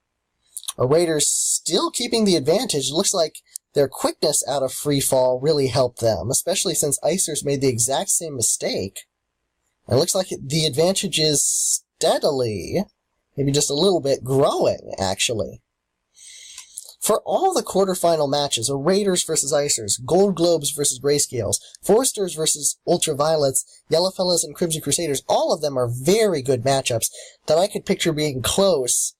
B: O-Raiders still keeping the advantage. It looks like their quickness out of free fall really helped them, especially since Icers made the exact same mistake. It looks like the advantage is steadily, maybe just a little bit, growing, actually. For all the quarterfinal matches, O-Raiders versus Icers, Gold Globes versus Grayscales, Foresters versus Ultraviolets, Yellowfellas and Crimson Crusaders, all of them are very good matchups that I could picture being close,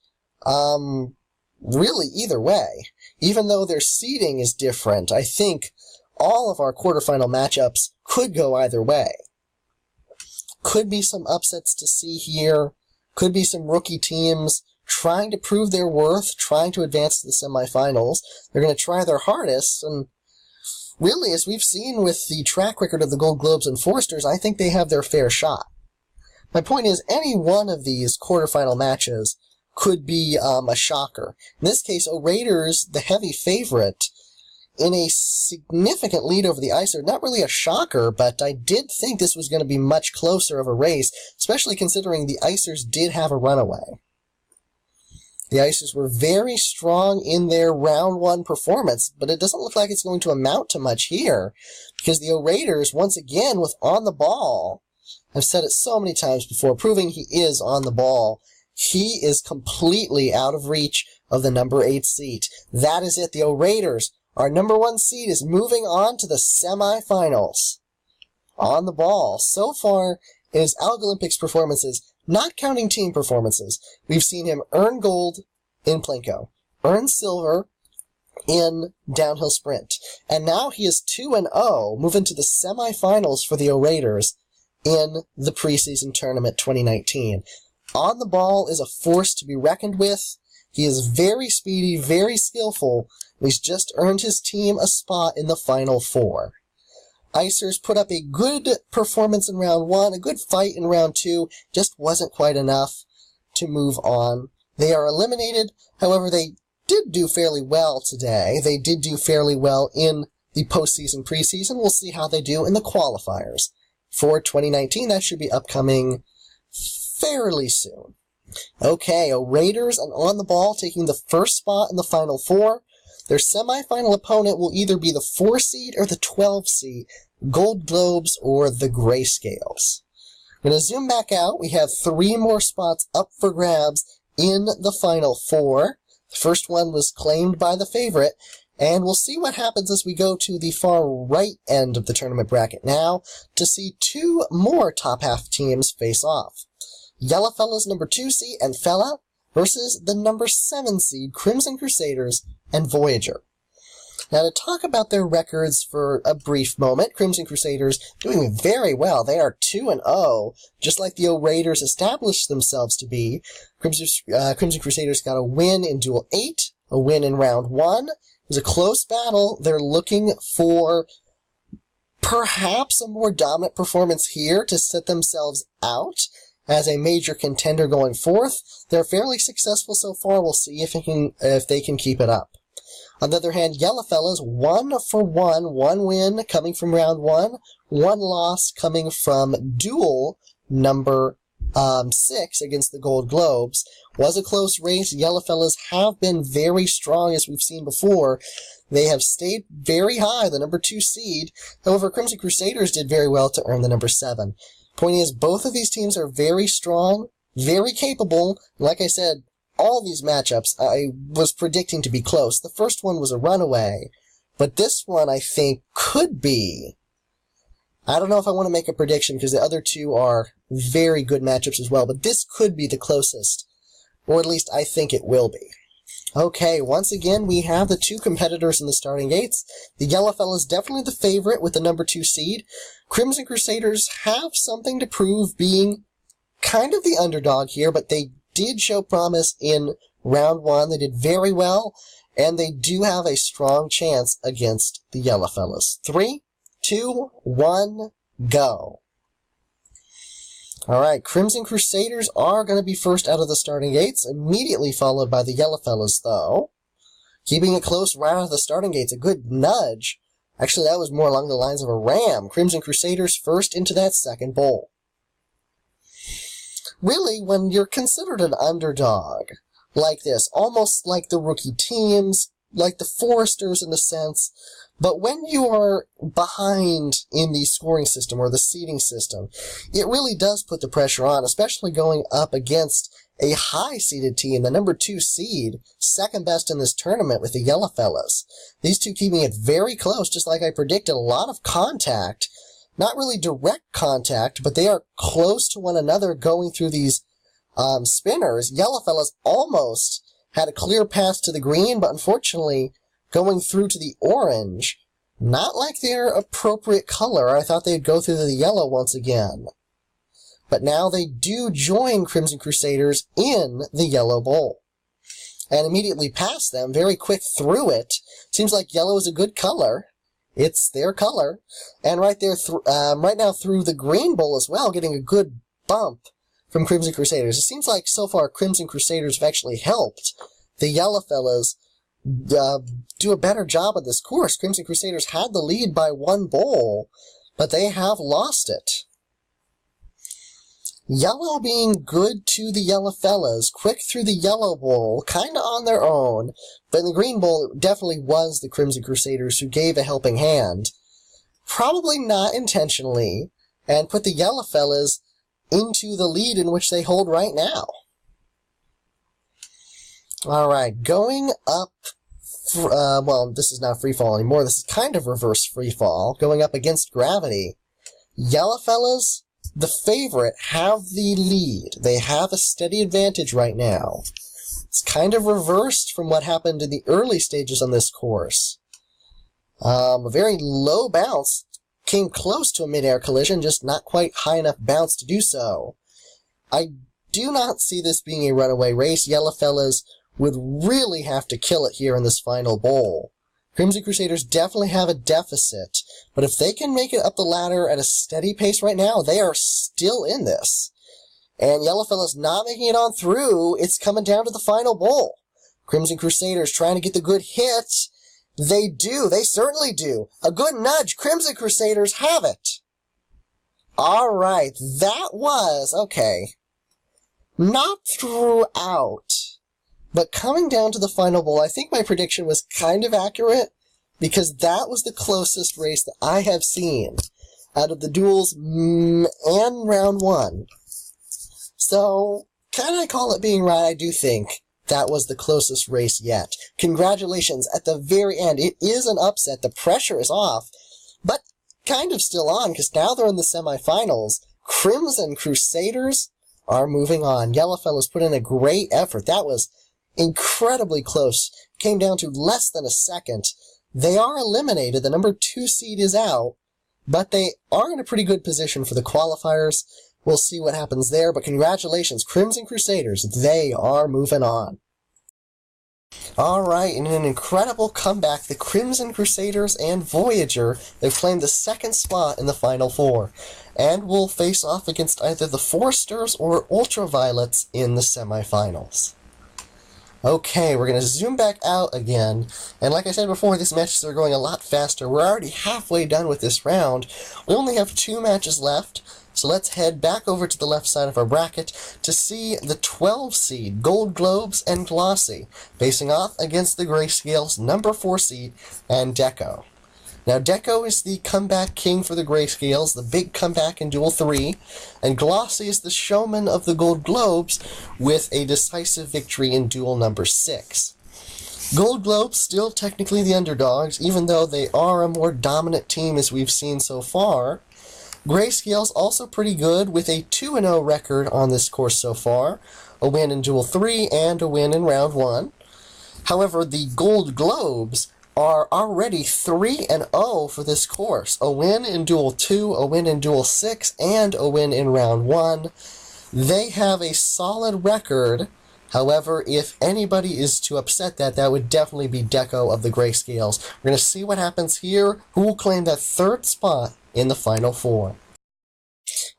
B: really either way. Even though their seeding is different, I think all of our quarterfinal matchups could go either way. Could be some upsets to see here, could be some rookie teams trying to prove their worth, trying to advance to the semifinals. They're going to try their hardest, and really, as we've seen with the track record of the Gold Globes and Foresters, I think they have their fair shot. My point is, any one of these quarterfinal matches could be a shocker. In this case, O-Raiders, the heavy favorite, in a significant lead over the Icers. Not really a shocker, but I did think this was going to be much closer of a race, especially considering the Icers did have a runaway. The Icers were very strong in their round one performance, but it doesn't look like it's going to amount to much here, because the O-Raiders, once again, with on the ball, I've said it so many times before, proving he is on the ball, he is completely out of reach of the number 8 seed. That is it. The O-Raiders, our number 1 seed, is moving on to the semifinals. On the ball. So far, in his Algolympics performances, not counting team performances, we've seen him earn gold in Plinko, earn silver in downhill sprint, and now he is 2-0, moving to the semifinals for the O-Raiders in the Pre-Season Tournament 2019. On the ball is a force to be reckoned with. He is very speedy, very skillful, and he's just earned his team a spot in the Final Four. Icers put up a good performance in round 1, a good fight in round 2, just wasn't quite enough to move on. They are eliminated, however, they did do fairly well today. They did do fairly well in the postseason preseason. We'll see how they do in the qualifiers. For 2019, that should be upcoming fairly soon. Okay, O-Raiders and on the ball taking the first spot in the Final Four. Their semifinal opponent will either be the 4 seed or the 12 seed, Gold Globes or the Grayscales. We're going to zoom back out. We have 3 more spots up for grabs in the Final Four. The first one was claimed by the favorite, and we'll see what happens as we go to the far right end of the tournament bracket now to see 2 more top half teams face off. Yellowfellas number 2 seed and Fella versus the number 7 seed Crimson Crusaders and Voyager. Now, to talk about their records for a brief moment, Crimson Crusaders doing very well. They are 2-0, just like the O-Raiders established themselves to be. Crimson Crusaders got a win in Duel 8, a win in Round 1. It was a close battle. They're looking for perhaps a more dominant performance here to set themselves out as a major contender going forth. They're fairly successful so far. We'll see if they can keep it up. On the other hand, Yellowfellas, 1 for 1, 1 win coming from round 1, 1 loss coming from duel number 6 against the Gold Globes. Was a close race. Yellowfellas have been very strong, as we've seen before. They have stayed very high, the number 2 seed. However, Crimson Crusaders did very well to earn the number 7. Point is, both of these teams are very strong, very capable. Like I said, all these matchups I was predicting to be close. The first one was a runaway, but this one I think could be. I don't know if I want to make a prediction because the other 2 are very good matchups as well, but this could be the closest, or at least I think it will be. Okay, once again, we have the two competitors in the starting gates. The Yellow Fella's definitely the favorite with the number 2 seed. Crimson Crusaders have something to prove, being kind of the underdog here, but they did show promise in round 1. They did very well, and they do have a strong chance against the Yellow Fellas. 3, 2, 1, go. Alright, Crimson Crusaders are going to be first out of the starting gates, immediately followed by the Yellow Fellas, though. Keeping it close right out of the starting gates, a good nudge. Actually, that was more along the lines of a ram. Crimson Crusaders first into that second bowl. Really, when you're considered an underdog like this, almost like the rookie teams, like the Foresters in a sense, but when you are behind in the scoring system or the seeding system, it really does put the pressure on, especially going up against a high-seeded team, the number 2 seed, second best in this tournament with the Yellow Fellas. These two keeping it very close, just like I predicted, a lot of contact. Not really direct contact, but they are close to one another going through these spinners. Yellow Fellas almost had a clear path to the green, but unfortunately going through to the orange, not like their appropriate color. I thought they'd go through the yellow once again. But now they do join Crimson Crusaders in the yellow bowl. And immediately past them, very quick through it. Seems like yellow is a good color. It's their color. And right there, right now through the green bowl as well, getting a good bump from Crimson Crusaders. It seems like so far Crimson Crusaders have actually helped the Yellow Fellas do a better job of this course. Crimson Crusaders had the lead by 1 bowl, but they have lost it. Yellow being good to the Yellow Fellas, quick through the yellow bowl, kind of on their own, but in the green bowl it definitely was the Crimson Crusaders who gave a helping hand. Probably not intentionally, and put the Yellow Fellas into the lead in which they hold right now. Alright, going up, well, this is not free fall anymore, this is kind of reverse free fall, going up against gravity. Yellow Fellas, the favorite, have the lead. They have a steady advantage right now. It's kind of reversed from what happened in the early stages on this course. A very low bounce, came close to a mid-air collision, just not quite high enough bounce to do so. I do not see this being a runaway race. Yellow Fellas would really have to kill it here in this final bowl. Crimson Crusaders definitely have a deficit, but if they can make it up the ladder at a steady pace right now, they are still in this. And Yellow Fellas not making it on through, it's coming down to the final bowl. Crimson Crusaders trying to get the good hit. They do, they certainly do. A good nudge, Crimson Crusaders have it. Alright, that was, okay, not throughout. But coming down to the final bowl, I think my prediction was kind of accurate, because that was the closest race that I have seen out of the duels and round 1. So, can I call it being right? I do think that was the closest race yet. Congratulations at the very end. It is an upset. The pressure is off, but kind of still on, because now they're in the semifinals. Crimson Crusaders are moving on. Yellow Fellas put in a great effort. That was incredibly close. Came down to less than a second. They are eliminated. The number 2 seed is out, but they are in a pretty good position for the qualifiers. We'll see what happens there, but congratulations, Crimson Crusaders. They are moving on. Alright, in an incredible comeback, the Crimson Crusaders and Voyager have claimed the 2nd spot in the Final 4, and will face off against either the Foresters or Ultraviolets in the semifinals. Okay, we're going to zoom back out again, and like I said before, these matches are going a lot faster. We're already halfway done with this round. We only have 2 matches left, so let's head back over to the left side of our bracket to see the 12 seed Gold Globes and Glossy facing off against the Grayscales number 4 seed and Deco. Now, Deco is the comeback king for the Grayscales, the big comeback in Duel 3, and Glossy is the showman of the Gold Globes with a decisive victory in Duel number 6. Gold Globes still technically the underdogs, even though they are a more dominant team as we've seen so far. Grayscales also pretty good with a 2-0 record on this course so far, a win in Duel 3 and a win in Round 1.
A: However, the Gold Globes are already 3-0 for this course. A win in Duel 2, a win in Duel 6, and a win in Round 1. They have a solid record. However, if anybody is to upset that, that would definitely be Deco of the Grayscales. We're going to see what happens here. Who will claim that third spot in the Final Four?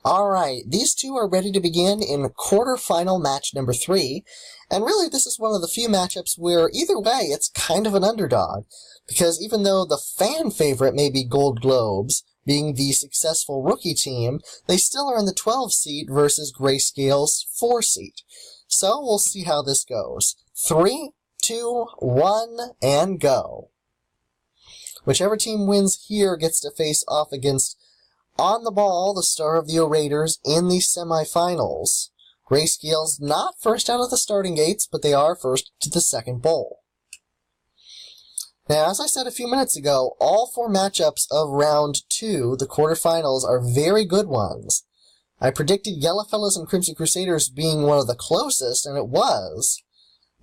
A: Alright, these two are ready to begin in quarterfinal match number 3. And really, this is one of the few matchups where either way, it's kind of an underdog. Because even though the fan favorite may be Gold Globes, being the successful rookie team, they still are in the 12 seed versus Grayscale's 4 seed. So we'll see how this goes. 3, 2, 1, and go. Whichever team wins here gets to face off against On the Ball, the star of the Orators, in the semifinals. Grayscale's not first out of the starting gates, but they are first to the second bowl. Now, as I said a few minutes ago, all 4 matchups of Round 2, the quarterfinals, are very good ones. I predicted Yellowfellas and Crimson Crusaders being one of the closest, and it was.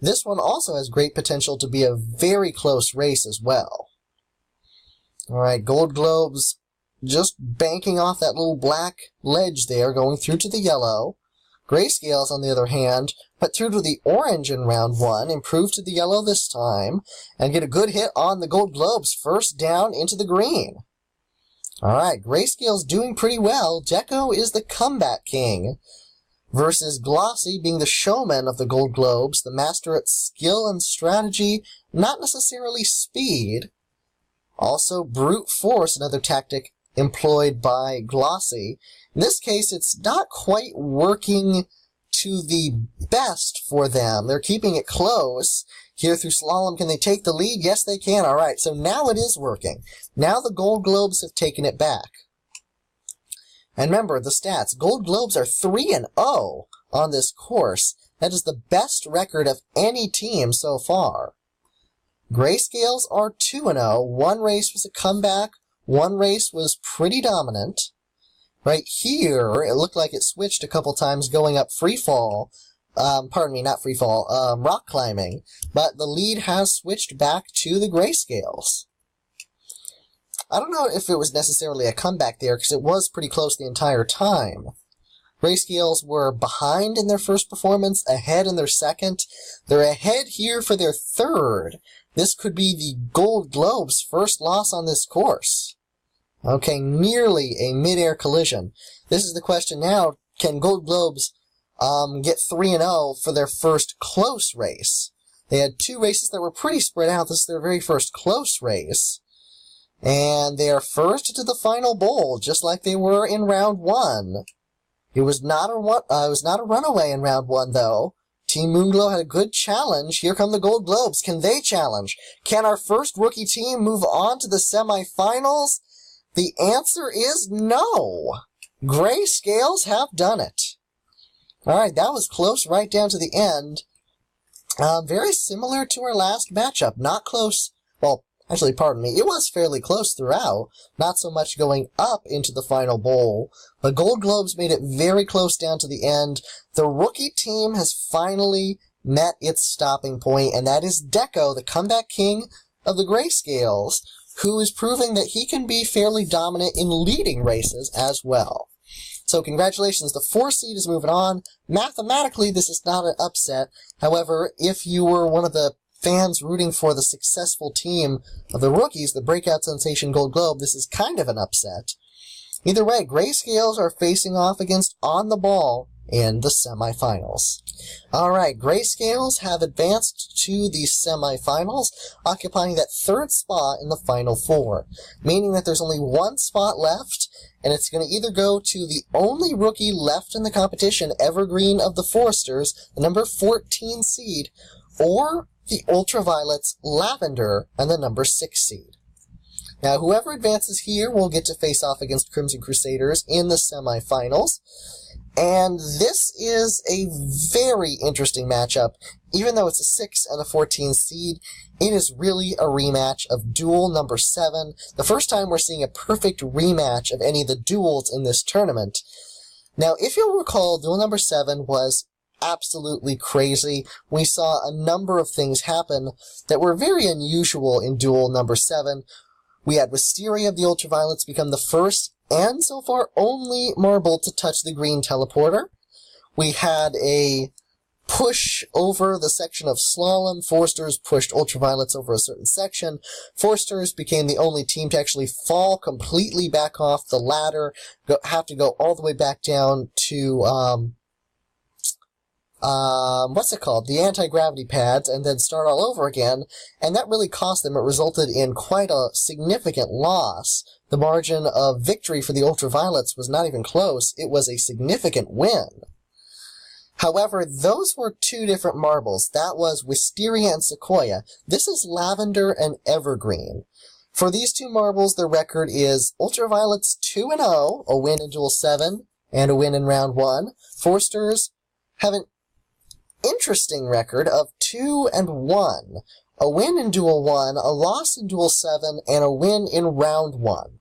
A: This one also has great potential to be a very close race as well. Alright, Gold Globes just banking off that little black ledge there, going through to the yellow. Grayscales, on the other hand, put through to the orange in Round 1, improve to the yellow this time, and get a good hit on the Gold Globes first down into the green. Alright, Grayscale's doing pretty well. Deco is the comeback king, versus Glossy being the showman of the Gold Globes, the master at skill and strategy, not necessarily speed. Also, brute force, another tactic employed by Glossy. In this case, it's not quite working to the best for them. They're keeping it close. Here through Slalom, can they take the lead? Yes, they can. All right, so now it is working. Now the Gold Globes have taken it back. And remember, the stats. Gold Globes are 3-0 on this course. That is the best record of any team so far. Grayscales are 2-0. One race was a comeback. One race was pretty dominant. Right here, it looked like it switched a couple times going up free fall. Pardon me, not free fall, rock climbing. But the lead has switched back to the Grayscales. I don't know if it was necessarily a comeback there, because it was pretty close the entire time. Grayscales were behind in their first performance, ahead in their second. They're ahead here for their third. This could be the Gold Globes' first loss on this course. Okay, nearly a mid-air collision. This is the question now. Can Gold Globes get 3-0 for their first close race? They had 2 races that were pretty spread out. This is their very first close race. And they are first to the final bowl, just like they were in Round 1. It was not a runaway in Round 1, though. Team Moonglow had a good challenge. Here come the Gold Globes. Can they challenge? Can our first rookie team move on to the semifinals? The answer is no. Grayscales have done it. Alright, that was close right down to the end. Very similar to our last matchup. Not close. Well, actually, pardon me. It was fairly close throughout. Not so much going up into the final bowl. But Gold Globes made it very close down to the end. The rookie team has finally met its stopping point, and that is Deco, the comeback king of the Grayscales, who is proving that he can be fairly dominant in leading races as well. So congratulations, the 4 seed is moving on. Mathematically, this is not an upset. However, if you were one of the fans rooting for the successful team of the rookies, the breakout sensation Gold Globe, this is kind of an upset. Either way, Grayscales are facing off against On the Ball in the semifinals. Alright, Grayscales have advanced to the semifinals, occupying that 3rd spot in the final 4, meaning that there's only 1 spot left, and it's going to either go to the only rookie left in the competition, Evergreen of the Foresters, the number 14 seed, or the Ultraviolets, Lavender, and the number 6 seed. Now, whoever advances here will get to face off against Crimson Crusaders in the semifinals. And this is a very interesting matchup. Even though it's a 6 and a 14 seed, it is really a rematch of Duel number 7. The first time we're seeing a perfect rematch of any of the duels in this tournament. Now, if you'll recall, Duel number 7 was absolutely crazy. We saw a number of things happen that were very unusual in duel number 7. We had Wisteria of the Ultraviolets become the first and so far only marble to touch the green teleporter. We had a push over the section of Slalom. Forsters pushed Ultraviolets over a certain section. Forsters became the only team to actually fall completely back off the ladder, have to go all the way back down to, the anti-gravity pads, and then start all over again, and that really cost them. It resulted in quite a significant loss. The margin of victory for the Ultraviolets was not even close. It was a significant win. However, those were two different marbles. That was Wisteria and Sequoia. This is Lavender and Evergreen. For these two marbles, the record is Ultraviolets 2-0, a win in Duel 7, and a win in Round 1. Forsters have an interesting record of 2-1, a win in Duel 1, a loss in Duel 7, and a win in Round 1.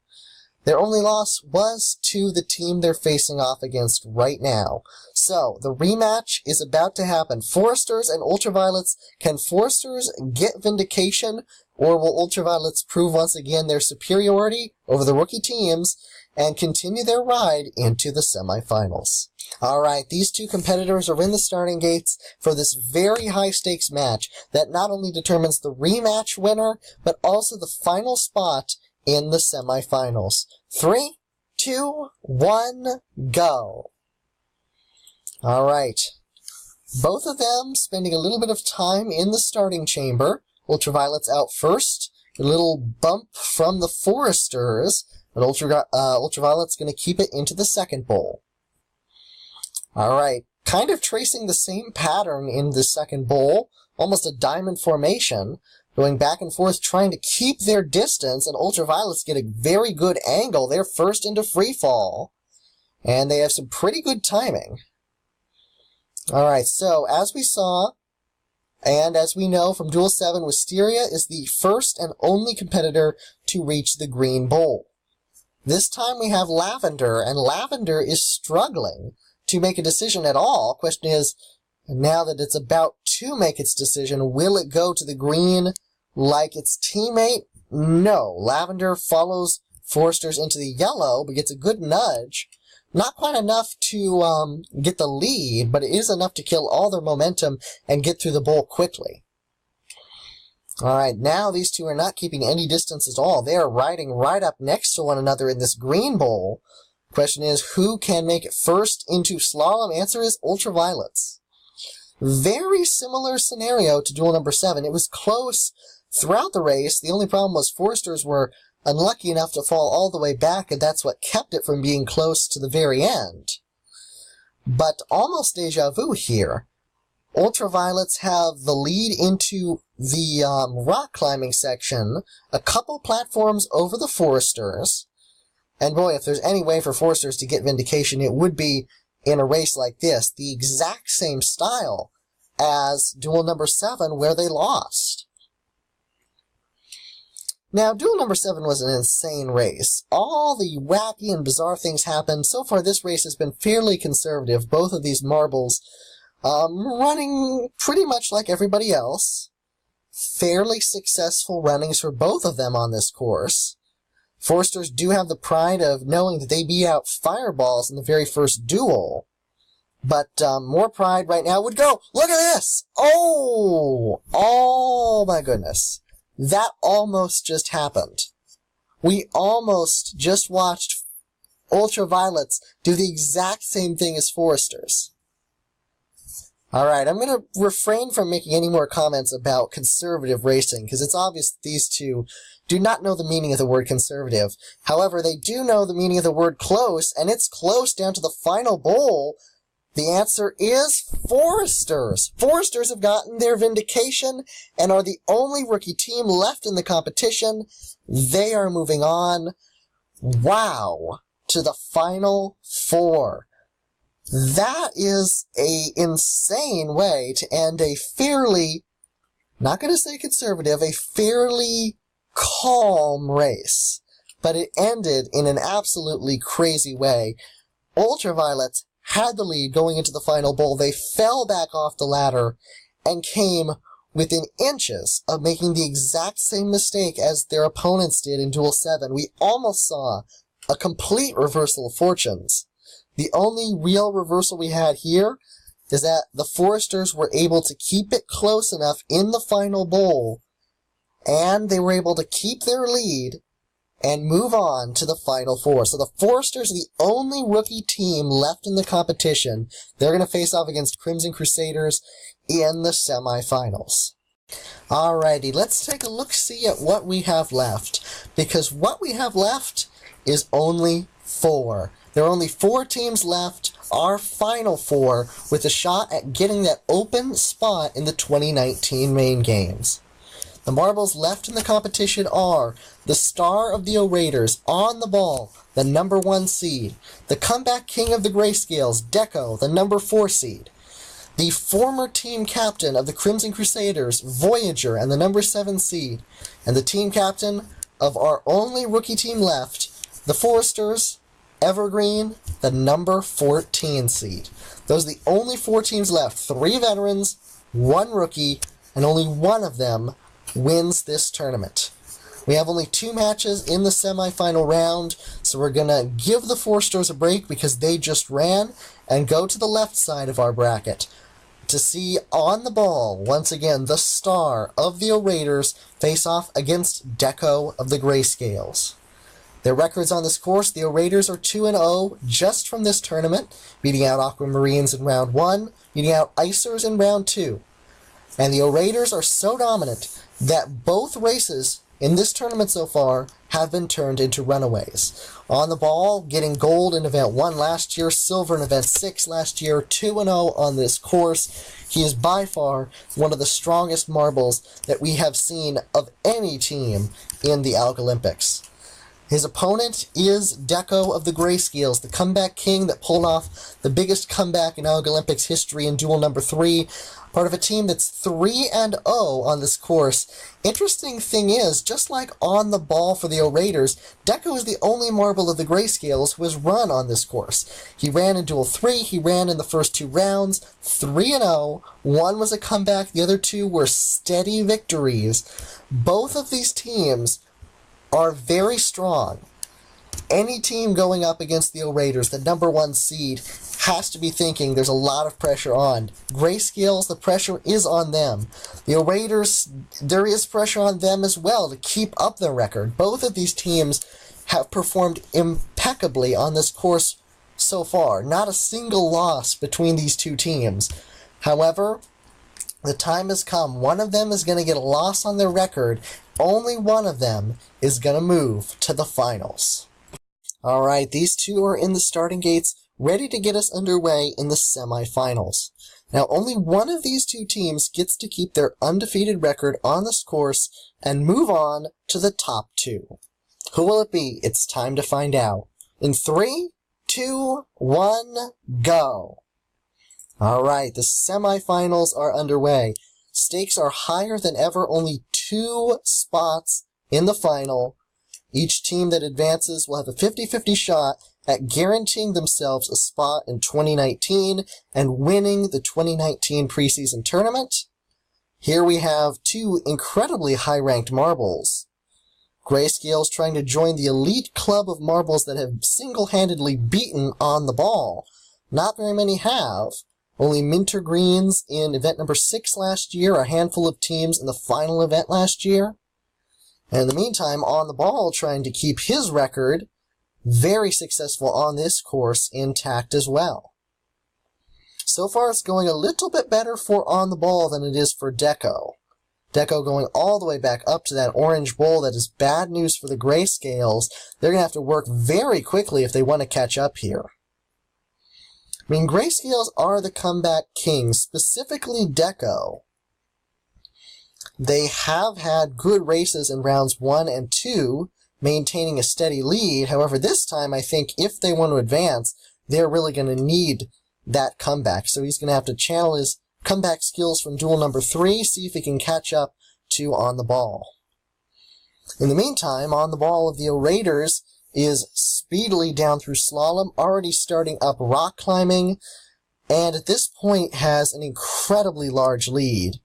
A: Their only loss was to the team they're facing off against right now. So, the rematch is about to happen. Foresters and Ultraviolets. Can Foresters get vindication, or will Ultraviolets prove once again their superiority over the rookie teams and continue their ride into the semifinals? Alright, these two competitors are in the starting gates for this very high-stakes match that not only determines the rematch winner, but also the final spot in the semifinals. 3, 2, 1, go. Alright. Both of them spending a little bit of time in the starting chamber. Ultraviolets out first. A little bump from the Foresters. But Ultraviolet's going to keep it into the second bowl. Alright. Kind of tracing the same pattern in the second bowl. Almost a diamond formation. Going back and forth, trying to keep their distance, and Ultraviolets get a very good angle. They're first into freefall, and they have some pretty good timing. Alright, so, as we saw, and as we know from Duel 7, Wisteria is the first and only competitor to reach the green bowl. This time we have Lavender, and Lavender is struggling to make a decision at all. Question is, now that it's about to make its decision, will it go to the green like its teammate? No. Lavender follows Foresters into the yellow, but gets a good nudge. Not quite enough to get the lead, but it is enough to kill all their momentum and get through the bowl quickly. Alright, now these two are not keeping any distance at all. They are riding right up next to one another in this green bowl. Question is, who can make it first into slalom? Answer is Ultraviolets. Very similar scenario to Duel number 7. It was close throughout the race. The only problem was Foresters were unlucky enough to fall all the way back, and that's what kept it from being close to the very end. But almost deja vu here. Ultraviolets have the lead into the rock climbing section, a couple platforms over the Foresters. And boy, if there's any way for Foresters to get vindication, it would be in a race like this, the exact same style as Duel number 7, where they lost. Now, Duel number 7 was an insane race. All the wacky and bizarre things happened. So far, this race has been fairly conservative. Both of these marbles running pretty much like everybody else. Fairly successful runnings for both of them on this course. Foresters do have the pride of knowing that they beat out Fireballs in the very first duel. But more pride right now would go, look at this! Oh my goodness. That almost just happened. We almost just watched Ultraviolets do the exact same thing as Foresters. Alright, I'm going to refrain from making any more comments about conservative racing, because it's obvious that these two do not know the meaning of the word conservative. However, they do know the meaning of the word close, and it's close down to the final bowl. The answer is Foresters. Foresters have gotten their vindication and are the only rookie team left in the competition. They are moving on. Wow. To the Final Four. That is a insane way to end a fairly, not going to say conservative, a fairly calm race. But it ended in an absolutely crazy way. Ultraviolets
B: had the lead going into the final bowl. They fell back off the ladder and came within inches of making the exact same mistake as their opponents did in Duel 7. We almost saw a complete reversal of fortunes. The only real reversal we had here is that the Foresters were able to keep it close enough in the final bowl, and they were able to keep their lead and move on to the Final Four. So the Foresters are the only rookie team left in the competition. They're going to face off against Crimson Crusaders in the semifinals. Alrighty, let's take a look-see at what we have left, because what we have left is only 4. There are only 4 teams left, our Final Four, with a shot at getting that open spot in the 2019 main games. The marbles left in the competition are the star of the Orators, On the Ball, the number 1 seed, the comeback king of the Grayscales, Deco, the number 4 seed, the former team captain of the Crimson Crusaders, Voyager, and the number 7 seed, and the team captain of our only rookie team left, the Foresters, Evergreen, the number 14 seed. Those are the only 4 teams left. 3 veterans, 1 rookie, and only one of them wins this tournament. We have only 2 matches in the semifinal round, so we're going to give the Foresters a break because they just ran, and go to the left side of our bracket to see On the Ball, once again the star of the Orators, face off against Deco of the Grayscales. Their records on this course, the Orators are 2-0 just from this tournament, beating out Aquamarines in round 1, beating out Icers in round 2. And the Orators are so dominant that both races in this tournament so far have been turned into runaways. On the Ball, getting gold in Event 1 last year, silver in Event 6 last year, 2-0 on this course. He is by far one of the strongest marbles that we have seen of any team in the Algolympics. His opponent is Deco of the Grayscales, the comeback king that pulled off the biggest comeback in Algolympics history in Duel number 3, part of a team that's 3-0 on this course. Interesting thing is, just like On the Ball for the Orators, Deco is the only marble of the Grayscales who has run on this course. He ran in Duel 3, he ran in the first 2 rounds, 3-0. One was a comeback, the other 2 were steady victories. Both of these teams are very strong. Any team going up against the Orators, the number 1 seed, has to be thinking there's a lot of pressure on. Grayscales, the pressure is on them. The Orators, there is pressure on them as well to keep up their record. Both of these teams have performed impeccably on this course so far. Not a single loss between these 2 teams. However, the time has come. One of them is going to get a loss on their record. Only one of them is going to move to the finals. Alright, these 2 are in the starting gates, ready to get us underway in the semifinals. Now, only one of these 2 teams gets to keep their undefeated record on this course and move on to the top 2. Who will it be? It's time to find out. In 3, 2, 1, go! Alright, the semifinals are underway. Stakes are higher than ever, only 2 spots in the final. Each team that advances will have a 50-50 shot at guaranteeing themselves a spot in 2019 and winning the 2019 preseason tournament. Here we have 2 incredibly high-ranked marbles. Grayscales trying to join the elite club of marbles that have single-handedly beaten On the Ball. Not very many have. Only Minter Greens in event number 6 last year, a handful of teams in the final event last year. And in the meantime, On the Ball trying to keep his record, very successful on this course, intact as well. So far it's going a little bit better for On the Ball than it is for Deco. Deco going all the way back up to that orange bowl. That is bad news for the Grayscales. They're going to have to work very quickly if they want to catch up here. I mean, Grayscales are the comeback kings, specifically Deco. They have had good races in rounds 1 and 2, maintaining a steady lead. However, this time, I think if they want to advance, they're really going to need that comeback. So he's going to have to channel his comeback skills from duel number 3, see if he can catch up to On the Ball. In the meantime, On the Ball of the Orators is speedily down through slalom, already starting up rock climbing, and at this point has an incredibly large lead,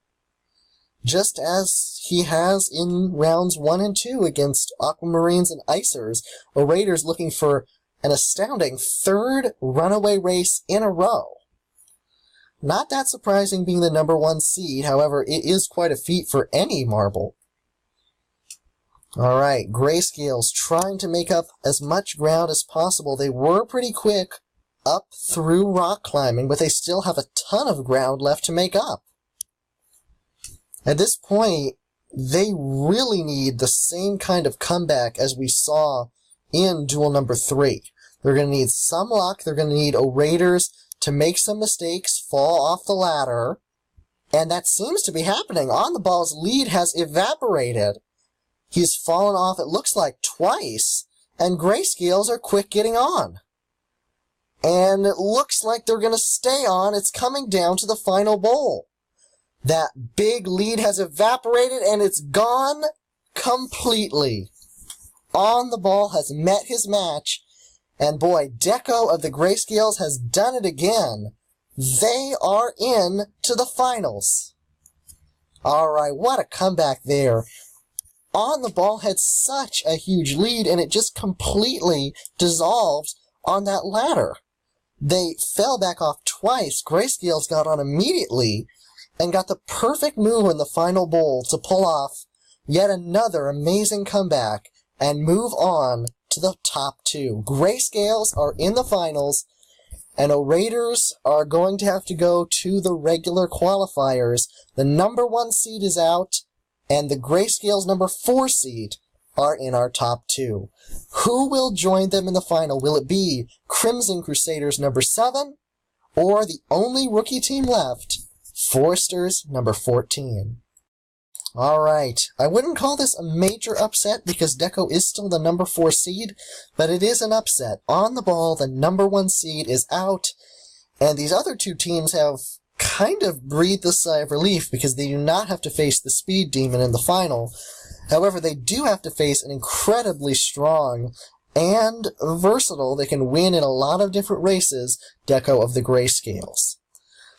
B: just as he has in rounds 1 and 2 against Aquamarines and Icers. Raiders looking for an astounding third runaway race in a row. Not that surprising being the number 1 seed, however, it is quite a feat for any marble. Alright, Grayscales trying to make up as much ground as possible. They were pretty quick up through rock climbing, but they still have a ton of ground left to make up. At this point, they really need the same kind of comeback as we saw in duel number 3. They're going to need some luck. They're going to need Raiders to make some mistakes, fall off the ladder, and that seems to be happening. On the Ball's lead has evaporated. He's fallen off, it looks like, twice, and Grayscales are quick getting on. And it looks like they're going to stay on. It's coming down to the final bowl. That big lead has evaporated, and it's gone completely. On the Ball has met his match, and boy, Deco of the Grayscales has done it again. They are in to the finals. Alright, what a comeback there. On the Ball had such a huge lead, and it just completely dissolved on that ladder. They fell back off twice. Grayscales got on immediately and got the perfect move in the final bowl to pull off yet another amazing comeback and move on to the top 2. Grayscales are in the finals, and Raiders are going to have to go to the regular qualifiers. The number 1 seed is out, and the Grayscales number 4 seed are in our top 2. Who will join them in the final? Will it be Crimson Crusaders number 7, or the only rookie team left, Foresters number 14? Alright, I wouldn't call this a major upset because Deco is still the number 4 seed, but it is an upset. On the Ball, the number 1 seed is out, and these other 2 teams have kind of breathed a sigh of relief because they do not have to face the Speed Demon in the final. However, they do have to face an incredibly strong and versatile, they can win in a lot of different races, Deco of the Grayscales.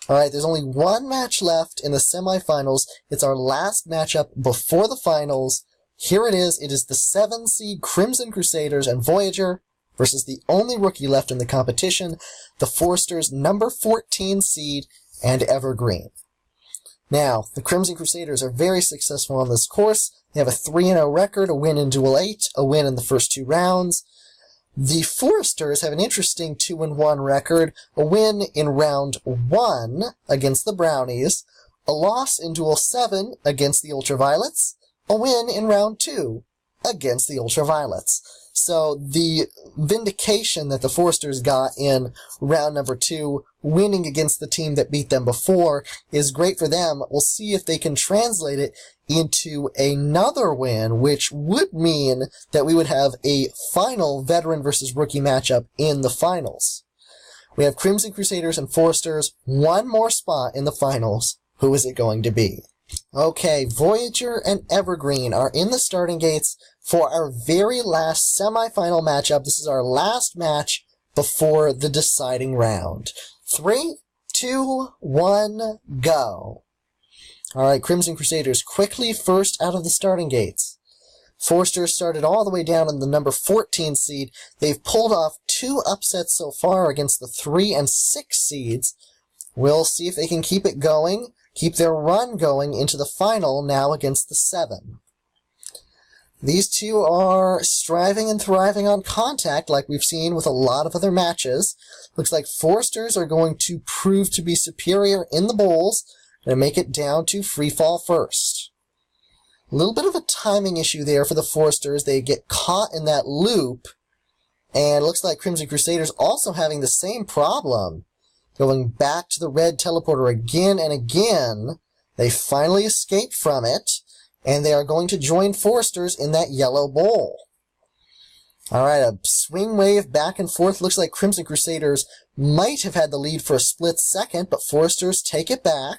B: Alright, there's only one match left in the semifinals. It's our last matchup before the finals. Here it is. It is the 7 seed Crimson Crusaders and Voyager versus the only rookie left in the competition, the Foresters number 14 seed and Evergreen. Now, the Crimson Crusaders are very successful on this course. They have a 3-0 record, a win in Duel 8, a win in the first 2 rounds. The Foresters have an interesting 2-1 record, a win in round 1 against the Brownies, a loss in Duel 7 against the Ultraviolets, a win in round 2 against the Ultraviolets. So the vindication that the Foresters got in round number 2, winning against the team that beat them before, is great for them. We'll see if they can translate it into another win, which would mean that we would have a final veteran versus rookie matchup in the finals. We have Crimson Crusaders and Foresters, one more spot in the finals. Who is it going to be? Okay, Voyager and Evergreen are in the starting gates for our very last semifinal matchup. This is our last match before the deciding round. 3, 2, 1, go. Alright, Crimson Crusaders quickly first out of the starting gates. Foresters started all the way down in the number 14 seed. They've pulled off 2 upsets so far against the 3 and 6 seeds. We'll see if they can keep it going, keep their run going into the final now against the 7. These 2 are striving and thriving on contact like we've seen with a lot of other matches. Looks like Foresters are going to prove to be superior in the bowls and make it down to free fall first. A little bit of a timing issue there for the Foresters. They get caught in that loop, and it looks like Crimson Crusaders also having the same problem. Going back to the red teleporter again and again. They finally escape from it, and they are going to join Foresters in that yellow bowl. Alright, a swing wave back and forth. Looks like Crimson Crusaders might have had the lead for a split second, but Foresters take it back.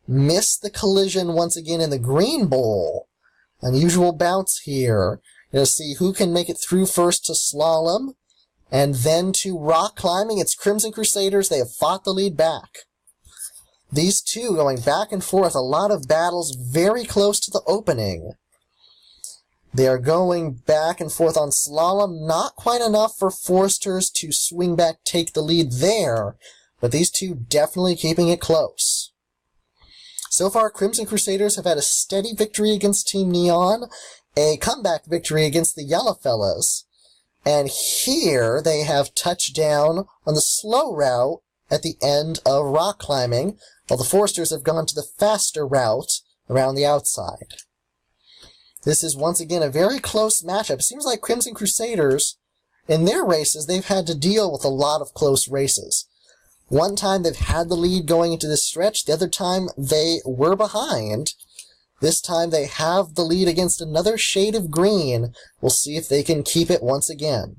B: Miss the collision once again in the green bowl. Unusual bounce here.
A: You'll see who can make it through first to slalom, and then to rock climbing. It's Crimson Crusaders. They have fought the lead back. These two going back and forth, a lot of battles very close to the opening. They are going back and forth on slalom, not quite enough for Forsters to swing back, take the lead there, but these two definitely keeping it close. So far, Crimson Crusaders have had a steady victory against Team Neon, a comeback victory against the Yellow Fellas, and here they have touched down on the slow route at the end of rock climbing, while the Forsters have gone to the faster route around the outside. This is once again a very close matchup. It seems like Crimson Crusaders, in their races, they've had to deal with a lot of close races. One time they've had the lead going into this stretch, the other time they were behind. This time they have the lead against another shade of green. We'll see if they can keep it once again.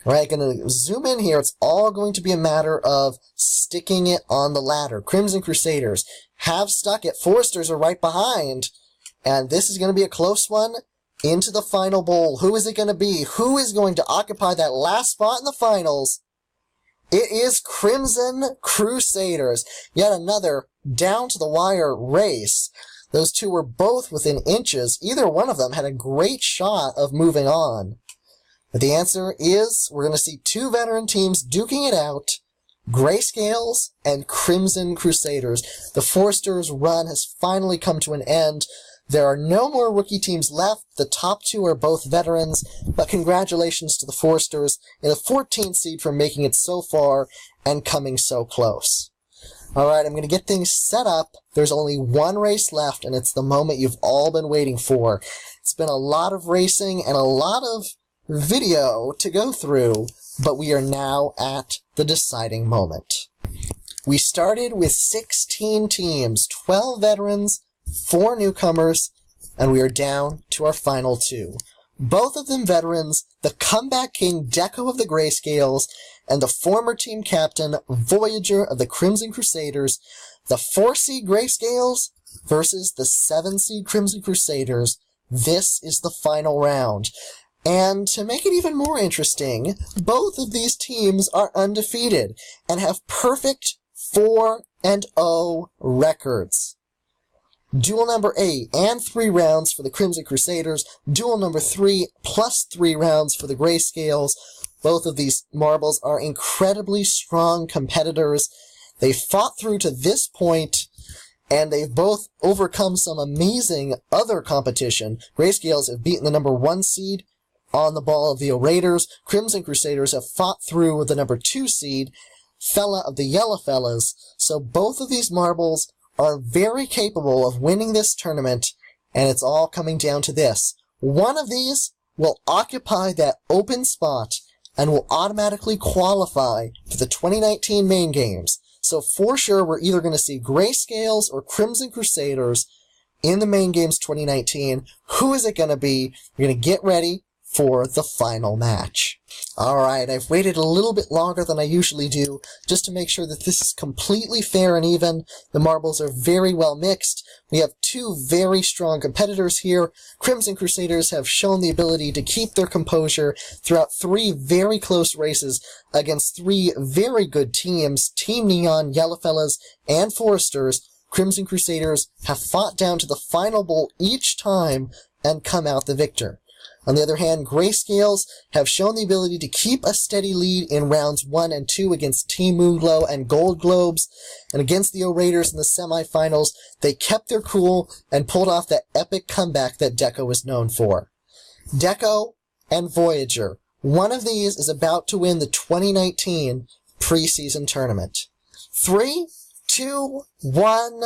A: Alright, going to zoom in here. It's all going to be a matter of sticking it on the ladder. Crimson Crusaders have stuck it. Forsters are right behind. And this is going to be a close one into the final bowl. Who is it going to be? Who is going to occupy that last spot in the finals? It is Crimson Crusaders. Yet another down-to-the-wire race. Those two were both within inches. Either one of them had a great shot of moving on. But the answer is we're going to see two veteran teams duking it out. Grayscales and Crimson Crusaders. The Forsters' run has finally come to an end. There are no more rookie teams left. The top two are both veterans, but congratulations to the Forsters in a 14th seed for making it so far and coming so close. Alright, I'm going to get things set up. There's only one race left, and it's the moment you've all been waiting for. It's been a lot of racing and a lot of video to go through, but we are now at the deciding moment. We started with 16 teams, 12 veterans, 4 newcomers, and we are down to our final two. Both of them veterans, the comeback king Deco of the Grayscales, and the former team captain Voyager of the Crimson Crusaders, the 4-seed Grayscales versus the 7-seed Crimson Crusaders. This is the final round. And to make it even more interesting, both of these teams are undefeated and have perfect 4-0 records. Duel number 8 and 3 rounds for the Crimson Crusaders. Duel number 3 plus 3 rounds for the Grayscales. Both of these marbles are incredibly strong competitors. They fought through to this point, and they've both overcome some amazing other competition. Grayscales have beaten the number 1 seed on the ball of the Orators. Crimson Crusaders have fought through with the number 2 seed, Fella of the Yellow Fellas. So both of these marbles are very capable of winning this tournament, and it's all coming down to this. One of these will occupy that open spot and will automatically qualify for the 2019 main games. So for sure, we're either going to see Grayscales or Crimson Crusaders in the main games 2019. Who is it going to be? We're going to get ready for the final match. Alright, I've waited a little bit longer than I usually do, just to make sure that this is completely fair and even. The marbles are very well mixed. We have two very strong competitors here. Crimson Crusaders have shown the ability to keep their composure throughout 3 very close races against 3 very good teams, Team Neon, Yellowfellas, and Foresters. Crimson Crusaders have fought down to the final bowl each time and come out the victor. On the other hand, Grayscales have shown the ability to keep a steady lead in rounds 1 and 2 against Team Moonglow and Gold Globes, and against the Orators in the semifinals, they kept their cool and pulled off that epic comeback that Deco is known for. Deco and Voyager, one of these is about to win the 2019 Pre-Season Tournament. 3, 2, 1,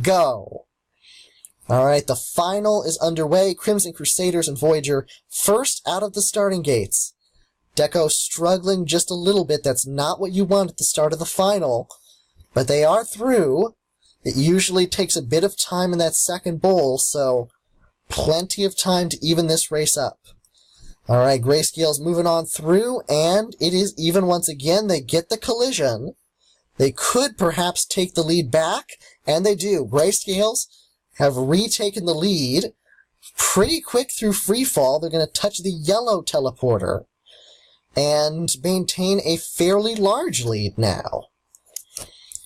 A: go! Alright, the final is underway. Crimson Crusaders and Voyager first out of the starting gates. Deco struggling just a little bit. That's not what you want at the start of the final. But they are through. It usually takes a bit of time in that second bowl, so plenty of time to even this race up. Alright, Grayscale's moving on through, and it is even once again. They get the collision. They could perhaps take the lead back, and they do. Grayscales have retaken the lead
B: pretty quick through free fall. They're going to touch the yellow teleporter and maintain a fairly large lead now.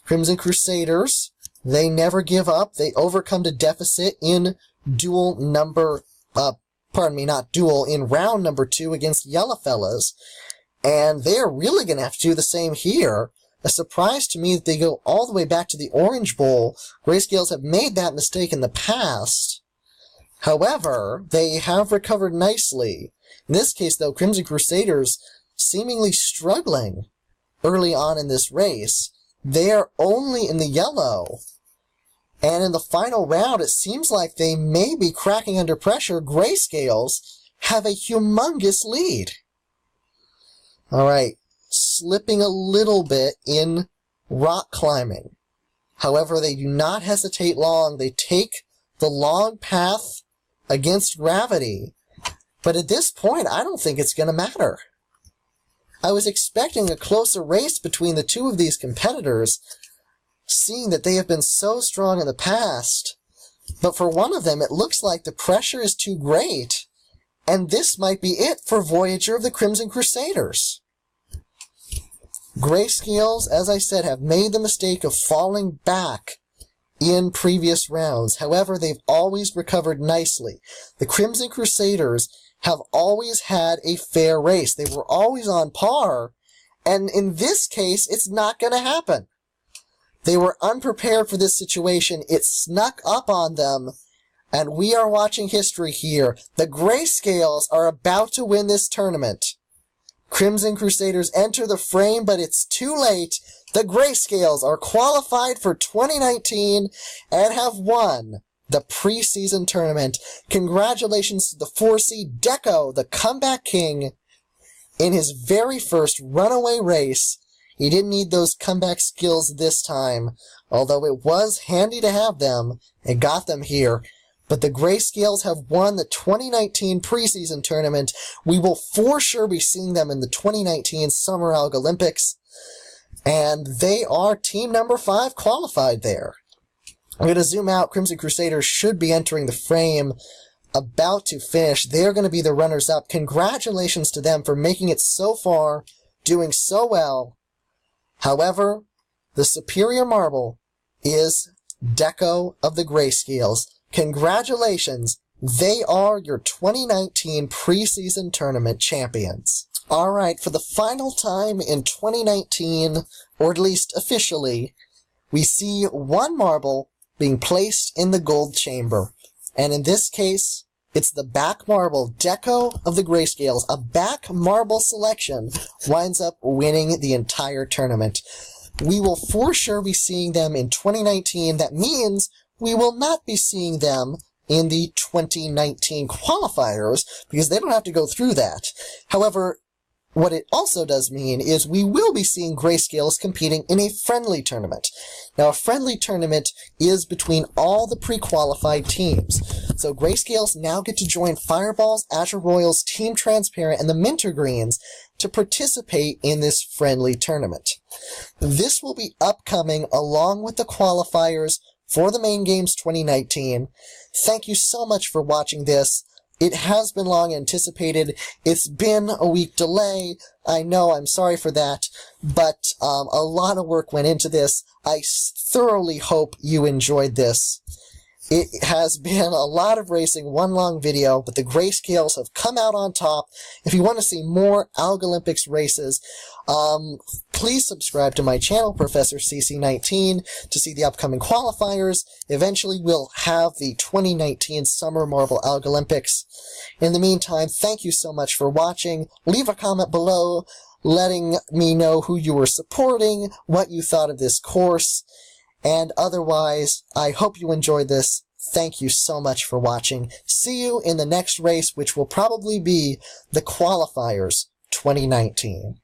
B: Crimson Crusaders, they never give up. They overcome the deficit in duel number, in round number 2 against Yellowfellas. And they are really going to have to do the same here. A surprise to me that they go all the way back to the Orange Bowl. Grayscales have made that mistake in the past. However, they have recovered nicely. In this case, though, Crimson Crusaders seemingly struggling early on in this race. They are only in the yellow. And in the final round, it seems like they may be cracking under pressure. Grayscales have a humongous lead. All right, slipping a little bit in rock climbing. However, they do not hesitate long. They take the long path against gravity. But at this point, I don't think it's going to matter. I was expecting a closer race between the two of these competitors, seeing that they have been so strong in the past. But for one of them, it looks like the pressure is too great, and this might be it for Voyager of the Crimson Crusaders. Grayscales, as I said, have made the mistake of falling back in previous rounds. However, they've always recovered nicely. The Crimson Crusaders have always had a fair race. They were always on par, and in this case, it's not going to happen. They were unprepared for this situation. It snuck up on them, and we are watching history here. The Grayscales are about to win this tournament. Crimson Crusaders enter the frame, but it's too late. The Grayscales are qualified for 2019 and have won the preseason tournament. Congratulations to the 4-seed Deco, the comeback king, in his very first runaway race. He didn't need those comeback skills this time, although it was handy to have them. It got them here. But the Grayscales have won the 2019 preseason tournament. We will for sure be seeing them in the 2019 Summer Algolympics. And they are team number 5 qualified there. I'm going to zoom out. Crimson Crusaders should be entering the frame, about to finish. They're going to be the runners-up. Congratulations to them for making it so far, doing so well. However, the superior marble is Deco of the Grayscales. Congratulations, they are your 2019 preseason tournament champions. Alright, for the final time in 2019, or at least officially, we see one marble being placed in the gold chamber. And in this case, it's the back marble, Deco of the Grayscales. A back marble selection winds up winning the entire tournament. We will for sure be seeing them in 2019. That means we will not be seeing them in the 2019 qualifiers, because they don't have to go through that. However, what it also does mean is we will be seeing Grayscales competing in a friendly tournament. Now, a friendly tournament is between all the pre-qualified teams. So Grayscales now get to join Fireballs, Azure Royals, Team Transparent, and the Mintergreens to participate in this friendly tournament. This will be upcoming along with the qualifiers for the Main Games 2019. Thank you so much for watching this. It has been long anticipated. It's been a week delay. I know, I'm sorry for that, but a lot of work went into this. I thoroughly hope you enjoyed this. It has been a lot of racing, one long video, but the Grayscales have come out on top. If you want to see more Algolympics races, please subscribe to my channel, Professor CC19, to see the upcoming qualifiers. Eventually, we'll have the 2019 Summer Marble Algolympics. In the meantime, thank you so much for watching. Leave a comment below letting me know who you were supporting, what you thought of this course. And otherwise, I hope you enjoyed this. Thank you so much for watching. See you in the next race, which will probably be the Qualifiers 2019.